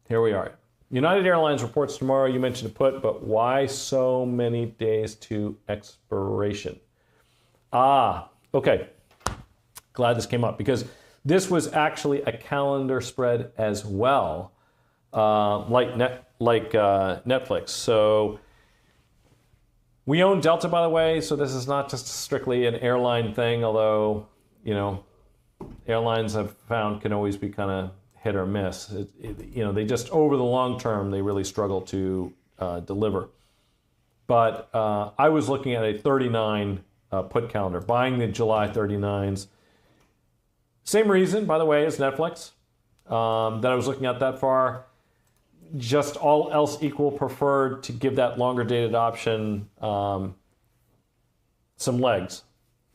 Here we are. United Airlines reports tomorrow. You mentioned a put, but why so many days to expiration? Okay. Glad this came up because this was actually a calendar spread as well, like Netflix. So we own Delta, by the way, so this is not just strictly an airline thing, although, airlines I've found can always be kind of hit or miss. They just, over the long term, they really struggle to deliver. But I was looking at a 39 put calendar, buying the July 39s. Same reason, by the way, as Netflix, that I was looking at that far. Just all else equal, preferred to give that longer dated option some legs,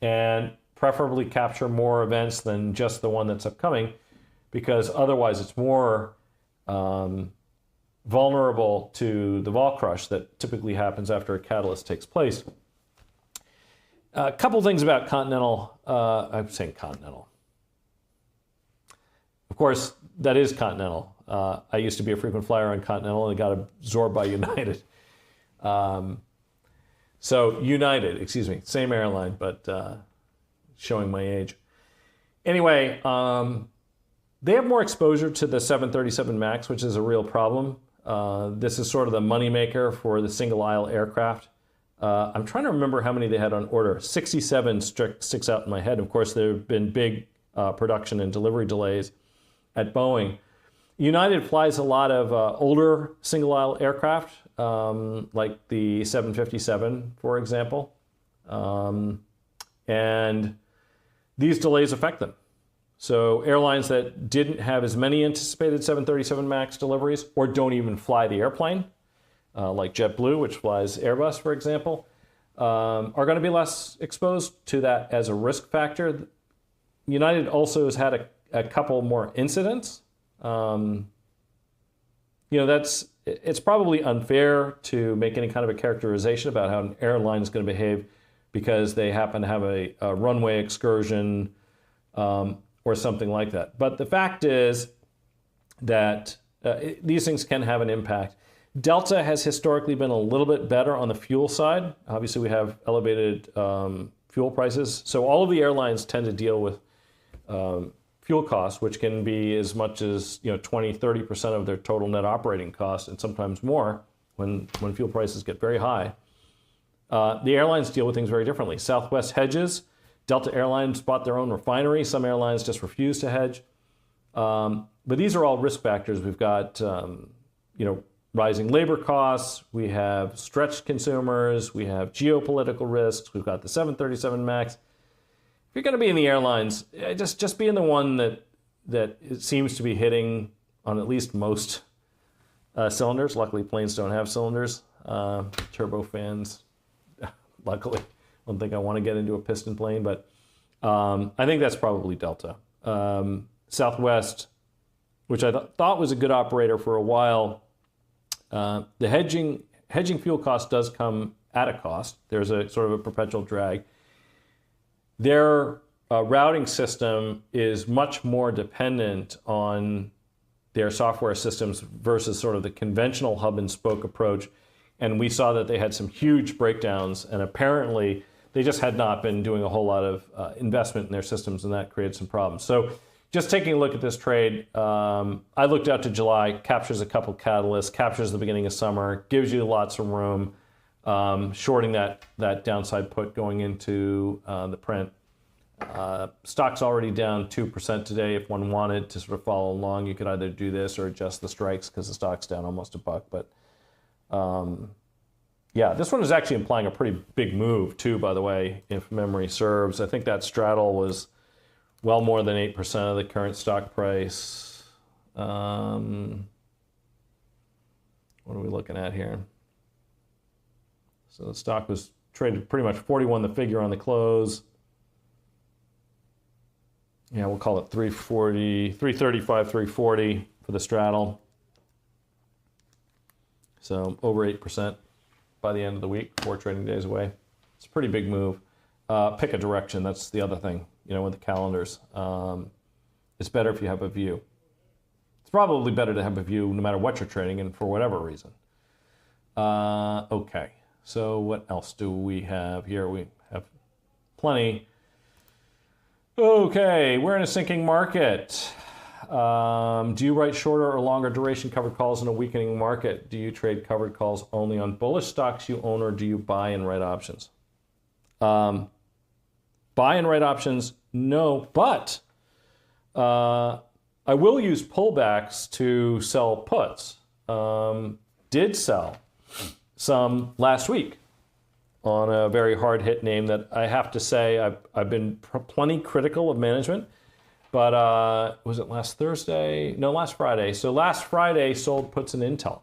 and preferably capture more events than just the one that's upcoming, because otherwise it's more vulnerable to the vol crush that typically happens after a catalyst takes place. A couple things about Continental. I'm saying Continental. Of course, that is Continental. I used to be a frequent flyer on Continental and got absorbed by United. So United, excuse me, same airline, but showing my age. Anyway, they have more exposure to the 737 MAX, which is a real problem. This is sort of the moneymaker for the single aisle aircraft. I'm trying to remember how many they had on order. 67 sticks out in my head. Of course, there have been big production and delivery delays at Boeing. United flies a lot of older single-aisle aircraft, like the 757, for example. And these delays affect them. So airlines that didn't have as many anticipated 737 MAX deliveries or don't even fly the airplane, like JetBlue, which flies Airbus, for example, are going to be less exposed to that as a risk factor. United also has had a couple more incidents. It's probably unfair to make any kind of a characterization about how an airline is going to behave because they happen to have a runway excursion or something like that. But the fact is that these things can have an impact. Delta has historically been a little bit better on the fuel side. Obviously, we have elevated fuel prices. So all of the airlines tend to deal with fuel costs, which can be as much as 20-30% of their total net operating costs, and sometimes more when fuel prices get very high. The airlines deal with things very differently. Southwest hedges. Delta Airlines bought their own refinery. Some airlines just refuse to hedge. But these are all risk factors. We've got rising labor costs. We have stretched consumers. We have geopolitical risks. We've got the 737 MAX. If you're going to be in the airlines, just be in the one that it seems to be hitting on at least most cylinders. Luckily, planes don't have cylinders. Turbofans, luckily. I don't think I want to get into a piston plane, but I think that's probably Delta. Southwest, which I thought was a good operator for a while, the hedging fuel cost does come at a cost. There's a sort of a perpetual drag. Their routing system is much more dependent on their software systems versus sort of the conventional hub and spoke approach. And we saw that they had some huge breakdowns, and apparently they just had not been doing a whole lot of investment in their systems, and that created some problems. So just taking a look at this trade, I looked out to July, captures a couple catalysts, captures the beginning of summer, gives you lots of room. Shorting that downside put going into the print. Stock's already down 2% today. If one wanted to sort of follow along, you could either do this or adjust the strikes because the stock's down almost $1. But this one is actually implying a pretty big move too, by the way, if memory serves. I think that straddle was well more than 8% of the current stock price. What are we looking at here? So the stock was traded pretty much 41 the figure on the close. Yeah, we'll call it 340, 335, 340 for the straddle. So over 8% by the end of the week, 4 trading days away. It's a pretty big move. Pick a direction, that's the other thing. with the calendars. It's better if you have a view. It's probably better to have a view no matter what you're trading and for whatever reason. Okay, so what else do we have here? We have plenty. Okay, we're in a sinking market. Do you write shorter or longer duration covered calls in a weakening market? Do you trade covered calls only on bullish stocks you own, or do you buy and write options? Buy and write options, no, but I will use pullbacks to sell puts. Did sell some last week on a very hard hit name that I have to say I've been plenty critical of management. But was it last Thursday? No, last Friday. So last Friday sold puts in Intel.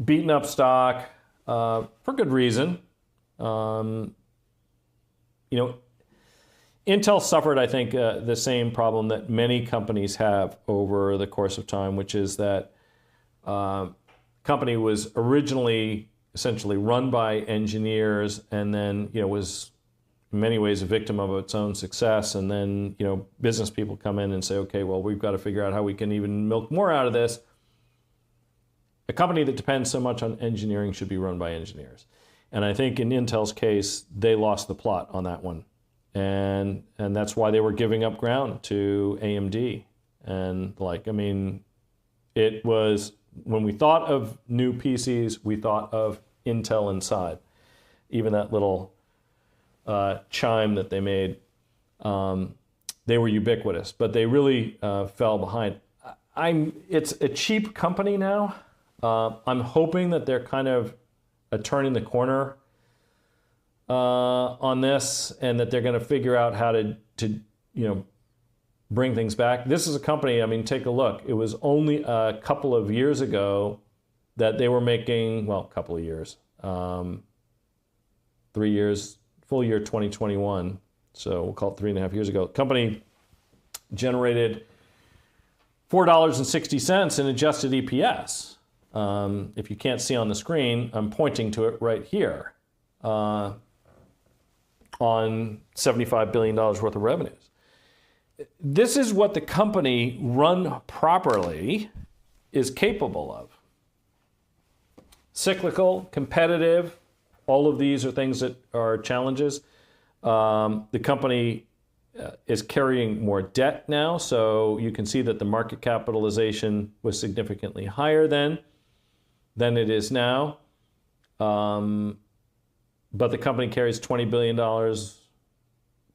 Beaten up stock for good reason. Intel suffered, I think, the same problem that many companies have over the course of time, which is that company was originally essentially run by engineers, and then was in many ways a victim of its own success. And then business people come in and say, okay, well, we've got to figure out how we can even milk more out of this. A company that depends so much on engineering should be run by engineers. And I think in Intel's case, they lost the plot on that one. And that's why they were giving up ground to AMD. And it was, when we thought of new PCs, we thought of Intel inside. Even that little chime that they made, they were ubiquitous, but they really fell behind. It's a cheap company now. I'm hoping that they're kind of turning the corner on this, and that they're going to figure out how to bring things back. This is a company, take a look. It was only a couple of years ago that they were making, a couple of years, 3 years, full year 2021. So we'll call it 3.5 years ago. The company generated $4.60 in adjusted EPS. If you can't see on the screen, I'm pointing to it right here. On $75 billion worth of revenues. This is what the company, run properly, is capable of. Cyclical, competitive, all of these are things that are challenges. The company is carrying more debt now, so you can see that the market capitalization was significantly higher then than it is now. But the company carries $20 billion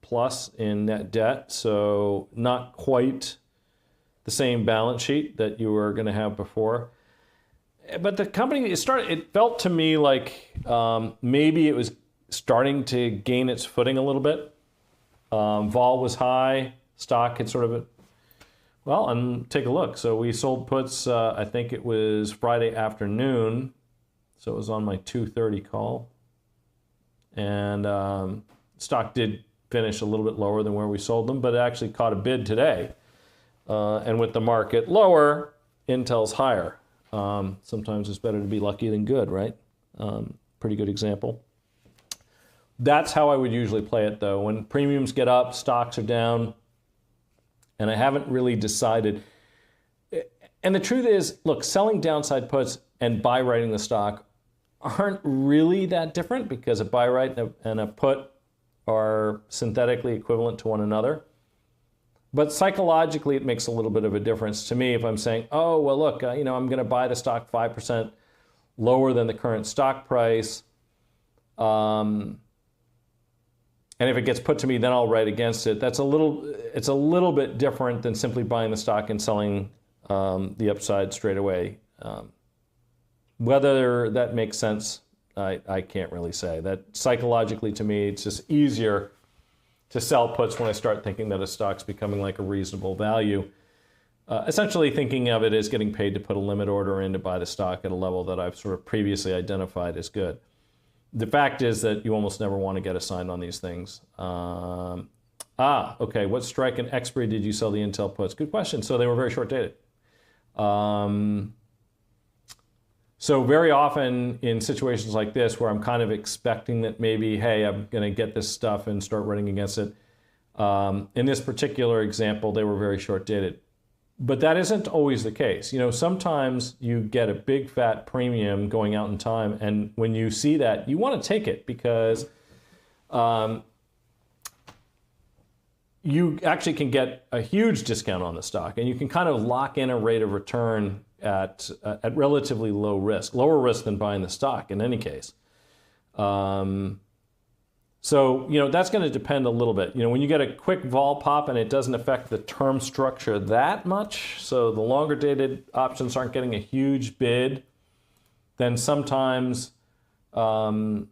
plus in net debt, so not quite the same balance sheet that you were going to have before. But the company, it felt to me like maybe it was starting to gain its footing a little bit. Vol was high, stock had and take a look. So we sold puts, I think it was Friday afternoon, so it was on my 2:30 call. And stock did finish a little bit lower than where we sold them, but it actually caught a bid today. And with the market lower, Intel's higher. Sometimes it's better to be lucky than good, right? Pretty good example. That's how I would usually play it, though. When premiums get up, stocks are down, and I haven't really decided. And the truth is, look, selling downside puts and buy writing the stock aren't really that different, because a buy right and a put are synthetically equivalent to one another. But psychologically, it makes a little bit of a difference to me if I'm saying, oh, well, look, I'm going to buy the stock 5% lower than the current stock price. And if it gets put to me, then I'll write against it. It's a little bit different than simply buying the stock and selling the upside straight away. Whether that makes sense, I can't really say. That psychologically, to me, it's just easier to sell puts when I start thinking that a stock's becoming like a reasonable value. Essentially thinking of it as getting paid to put a limit order in to buy the stock at a level that I've sort of previously identified as good. The fact is that you almost never want to get assigned on these things. Okay, what strike and expiry did you sell the Intel puts? Good question. So they were very short dated. So very often in situations like this where I'm kind of expecting that maybe, hey, I'm going to get this stuff and start running against it. In this particular example, they were very short dated. But that isn't always the case. Sometimes you get a big fat premium going out in time, and when you see that, you want to take it because you actually can get a huge discount on the stock, and you can kind of lock in a rate of return at relatively low risk, lower risk than buying the stock in any case. So that's going to depend a little bit. When you get a quick vol pop and it doesn't affect the term structure that much, so the longer dated options aren't getting a huge bid, then sometimes you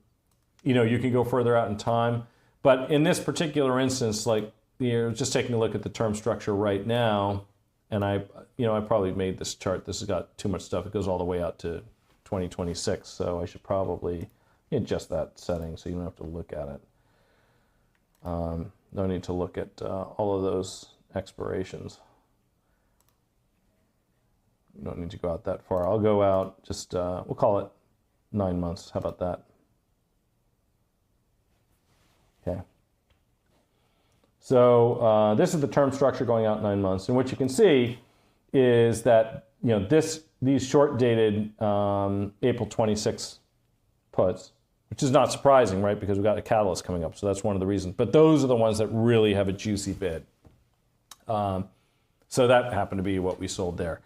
can go further out in time. But in this particular instance, like you're just taking a look at the term structure right now, and I probably made this chart. This has got too much stuff. It goes all the way out to 2026, so I should probably adjust that setting so you don't have to look at it. No need to look at all of those expirations. You don't need to go out that far. I'll go out just, we'll call it 9 months. How about that? Okay. So this is the term structure going out 9 months. And what you can see is that, these short-dated April 26 puts, which is not surprising, right? Because we've got a catalyst coming up, so that's one of the reasons. But those are the ones that really have a juicy bid. So that happened to be what we sold there.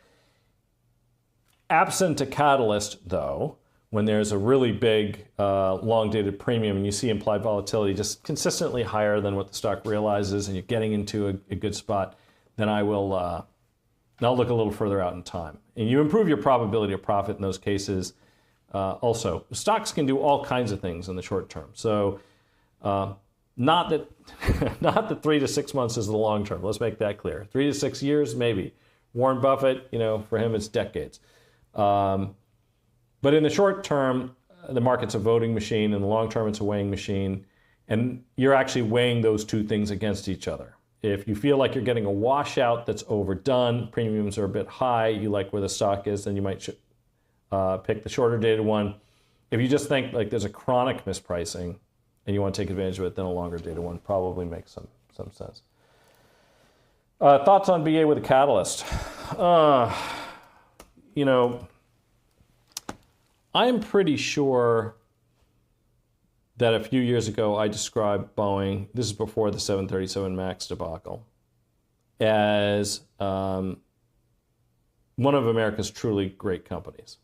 Absent a catalyst, though, when there's a really big long-dated premium and you see implied volatility just consistently higher than what the stock realizes and you're getting into a good spot, then I'll look a little further out in time. And you improve your probability of profit in those cases. Also, stocks can do all kinds of things in the short term. So not that 3 to 6 months is the long term. Let's make that clear. 3 to 6 years, maybe. Warren Buffett, for him, it's decades. But in the short term, the market's a voting machine. In the long term, it's a weighing machine. And you're actually weighing those two things against each other. If you feel like you're getting a washout that's overdone, premiums are a bit high, you like where the stock is, then you might pick the shorter dated one. If you just think like there's a chronic mispricing and you want to take advantage of it, then a longer dated one probably makes some sense. Thoughts on BA with a catalyst? I'm pretty sure that a few years ago I described Boeing, this is before the 737 MAX debacle, as one of America's truly great companies.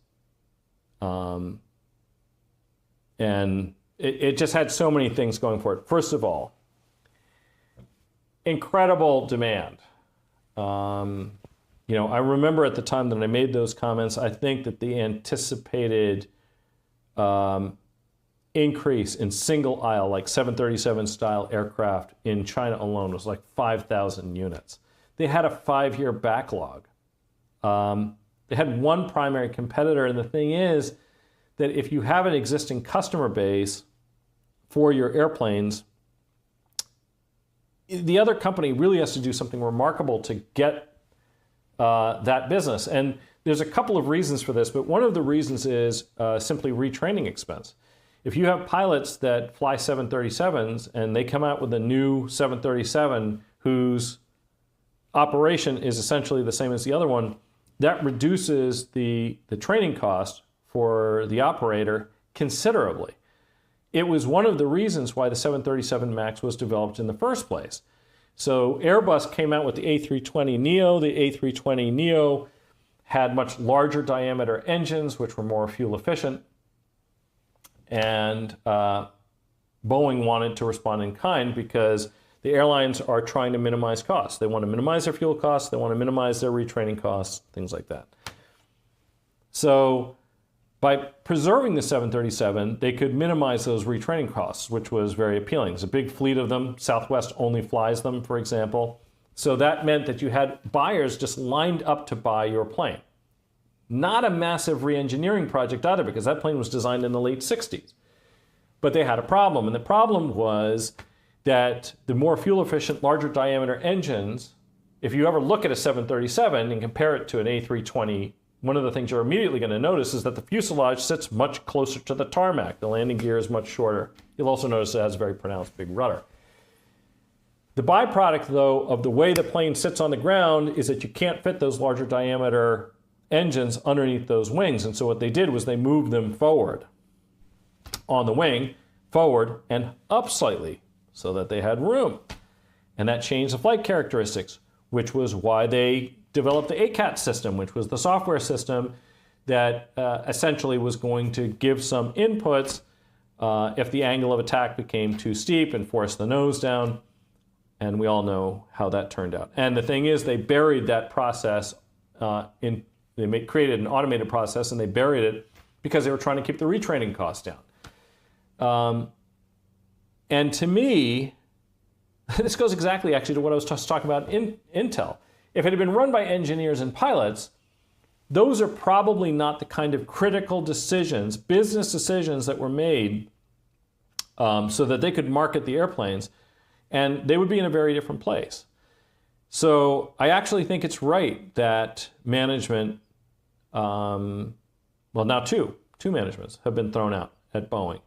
And it just had so many things going for it. First of all, incredible demand. I remember at the time that I made those comments, I think that the anticipated increase in single aisle, like 737 style aircraft in China alone was like 5,000 units. They had a 5-year backlog. They had one primary competitor, and the thing is that if you have an existing customer base for your airplanes, the other company really has to do something remarkable to get that business. And there's a couple of reasons for this, but one of the reasons is simply retraining expense. If you have pilots that fly 737s and they come out with a new 737 whose operation is essentially the same as the other one, that reduces the training cost for the operator considerably. It was one of the reasons why the 737 MAX was developed in the first place. So Airbus came out with the A320neo. The A320neo had much larger diameter engines, which were more fuel efficient. And Boeing wanted to respond in kind because the airlines are trying to minimize costs. They want to minimize their fuel costs. They want to minimize their retraining costs, things like that. So by preserving the 737, they could minimize those retraining costs, which was very appealing. There's a big fleet of them. Southwest only flies them, for example. So that meant that you had buyers just lined up to buy your plane. Not a massive re-engineering project either, because that plane was designed in the late 60s. But they had a problem, and the problem was that the more fuel-efficient, larger diameter engines, if you ever look at a 737 and compare it to an A320 one of the things you're immediately going to notice is that the fuselage sits much closer to the tarmac. The landing gear is much shorter. You'll also notice it has a very pronounced big rudder. The byproduct, though, of the way the plane sits on the ground is that you can't fit those larger diameter engines underneath those wings. And so what they did was they moved them forward on the wing, forward and up slightly so that they had room. And that changed the flight characteristics, which was why they developed the ACAT system, which was the software system that essentially was going to give some inputs if the angle of attack became too steep and force the nose down. And we all know how that turned out. And the thing is, they buried that process created an automated process, and they buried it because they were trying to keep the retraining costs down. And to me, this goes exactly actually to what I was just talking about in Intel. If it had been run by engineers and pilots, those are probably not the kind of critical decisions, business decisions that were made so that they could market the airplanes, and they would be in a very different place. So I actually think it's right that management, well, now two managements have been thrown out at Boeing.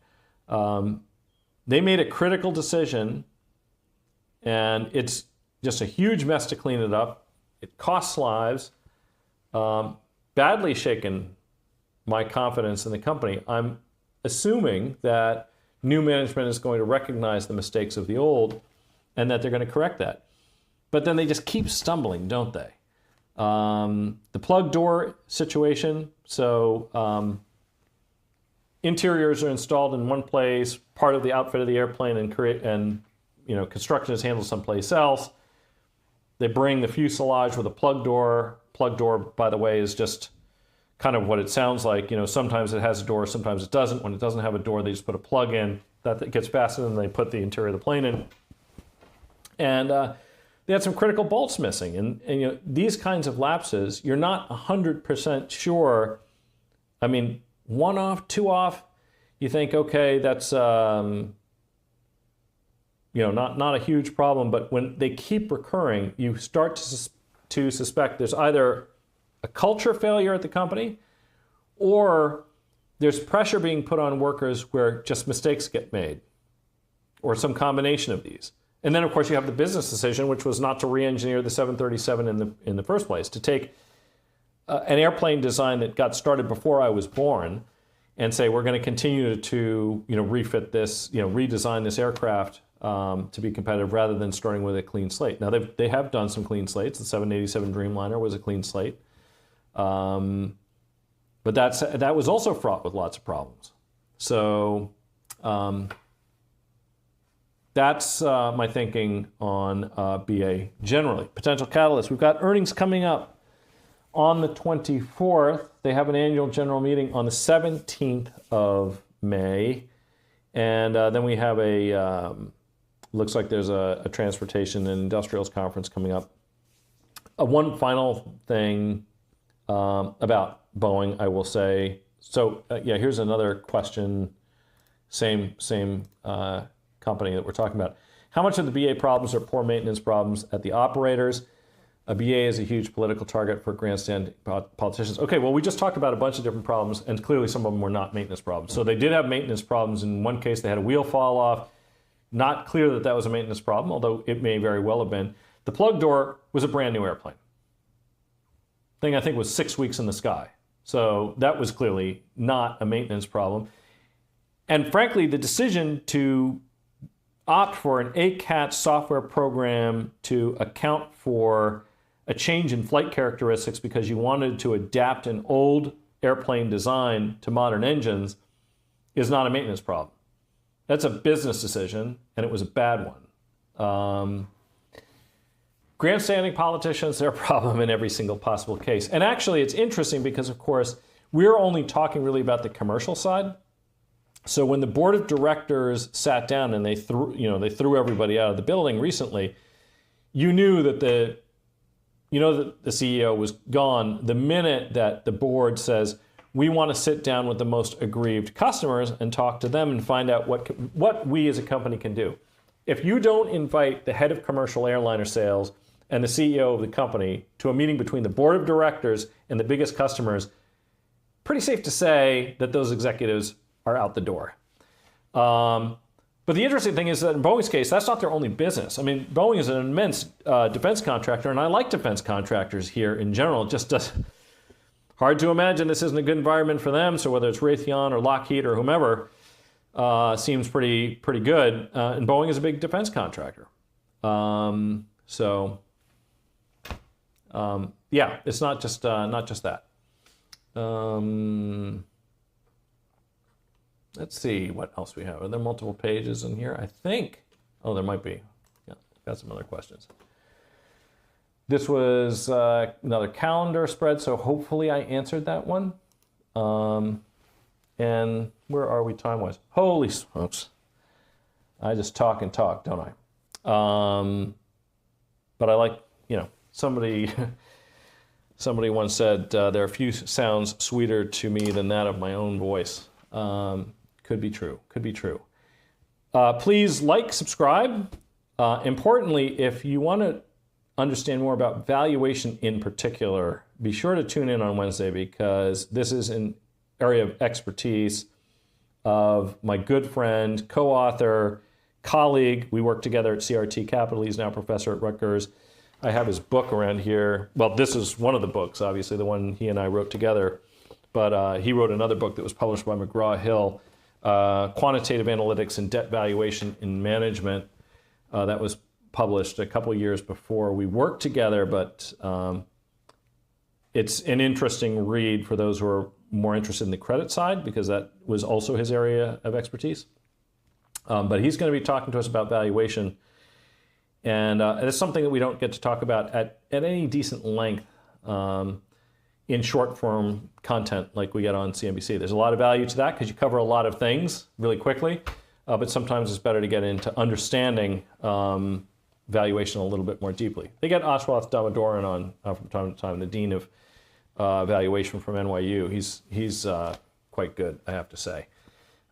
They made a critical decision, and it's just a huge mess to clean it up. It costs lives, badly shaken my confidence in the company. I'm assuming that new management is going to recognize the mistakes of the old and that they're going to correct that. But then they just keep stumbling, don't they? The plug door situation, so interiors are installed in one place, part of the outfit of the airplane, and construction is handled someplace else. They bring the fuselage with a plug door. Plug door, by the way, is just kind of what it sounds like. Sometimes it has a door, sometimes it doesn't. When it doesn't have a door, they just put a plug in. That gets fastened, and they put the interior of the plane in. And they had some critical bolts missing. And these kinds of lapses, you're not 100% sure. I mean, one off, two off, you think, okay, that's not a huge problem. But when they keep recurring, you start to suspect there's either a culture failure at the company, or there's pressure being put on workers where just mistakes get made, or some combination of these. And then, of course, you have the business decision, which was not to re-engineer the 737 in the first place, to take an airplane design that got started before I was born and say, we're going to continue to refit this, redesign this aircraft to be competitive, rather than starting with a clean slate. Now, they have done some clean slates. The 787 Dreamliner was a clean slate. But that was also fraught with lots of problems. So that's my thinking on BA generally. Potential catalysts. We've got earnings coming up on the 24th. They have an annual general meeting on the 17th of May. And then we have looks like there's a transportation and industrials conference coming up. One final thing about Boeing, I will say. So here's another question. Same company that we're talking about. How much of the BA problems are poor maintenance problems at the operators? A BA is a huge political target for grandstand politicians. Okay, well, we just talked about a bunch of different problems, and clearly some of them were not maintenance problems. So they did have maintenance problems. In one case, they had a wheel fall off. Not clear that that was a maintenance problem, although it may very well have been. The plug door was a brand new airplane. Thing I think was 6 weeks in the sky. So that was clearly not a maintenance problem. And frankly, the decision to opt for an ACAT software program to account for a change in flight characteristics because you wanted to adapt an old airplane design to modern engines is not a maintenance problem. That's a business decision, and it was a bad one. Grandstanding politicians, they're a problem in every single possible case. And actually, it's interesting because, of course, we're only talking really about the commercial side. So when the board of directors sat down and they threw everybody out of the building recently, you knew that the CEO was gone the minute that the board says, we want to sit down with the most aggrieved customers and talk to them and find out what we as a company can do. If you don't invite the head of commercial airliner sales and the CEO of the company to a meeting between the board of directors and the biggest customers, pretty safe to say that those executives are out the door. But the interesting thing is that in Boeing's case, that's not their only business. I mean, Boeing is an immense defense contractor, and I like defense contractors here in general. It just does hard to imagine this isn't a good environment for them. So whether it's Raytheon or Lockheed or whomever, seems pretty good. And Boeing is a big defense contractor. Yeah, it's not just that. Let's see what else we have. Are there multiple pages in here? I think. Oh, there might be. Yeah, got some other questions. This was another calendar spread, so hopefully I answered that one. And where are we time-wise? Holy smokes. I just talk and talk, don't I? But I like, somebody once said, there are few sounds sweeter to me than that of my own voice. Could be true. Please like, subscribe. Importantly, if you want to understand more about valuation in particular, be sure to tune in on Wednesday, because this is an area of expertise of my good friend, co-author, colleague. We work together at CRT Capital. He's now professor at Rutgers. I have his book around here. Well, this is one of the books, obviously, the one he and I wrote together. But he wrote another book that was published by McGraw-Hill, Quantitative Analytics and Debt Valuation in Management. That was published a couple years before we worked together, but it's an interesting read for those who are more interested in the credit side, because that was also his area of expertise. But he's going to be talking to us about valuation, and it's something that we don't get to talk about at any decent length in short form content like we get on CNBC. There's a lot of value to that because you cover a lot of things really quickly, but sometimes it's better to get into understanding valuation a little bit more deeply. They get Ashwath Damodaran on from time to time, the dean of valuation from NYU. He's quite good, I have to say.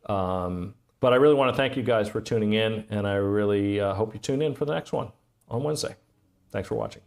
But I really want to thank you guys for tuning in, and I really hope you tune in for the next one on Wednesday. Thanks for watching.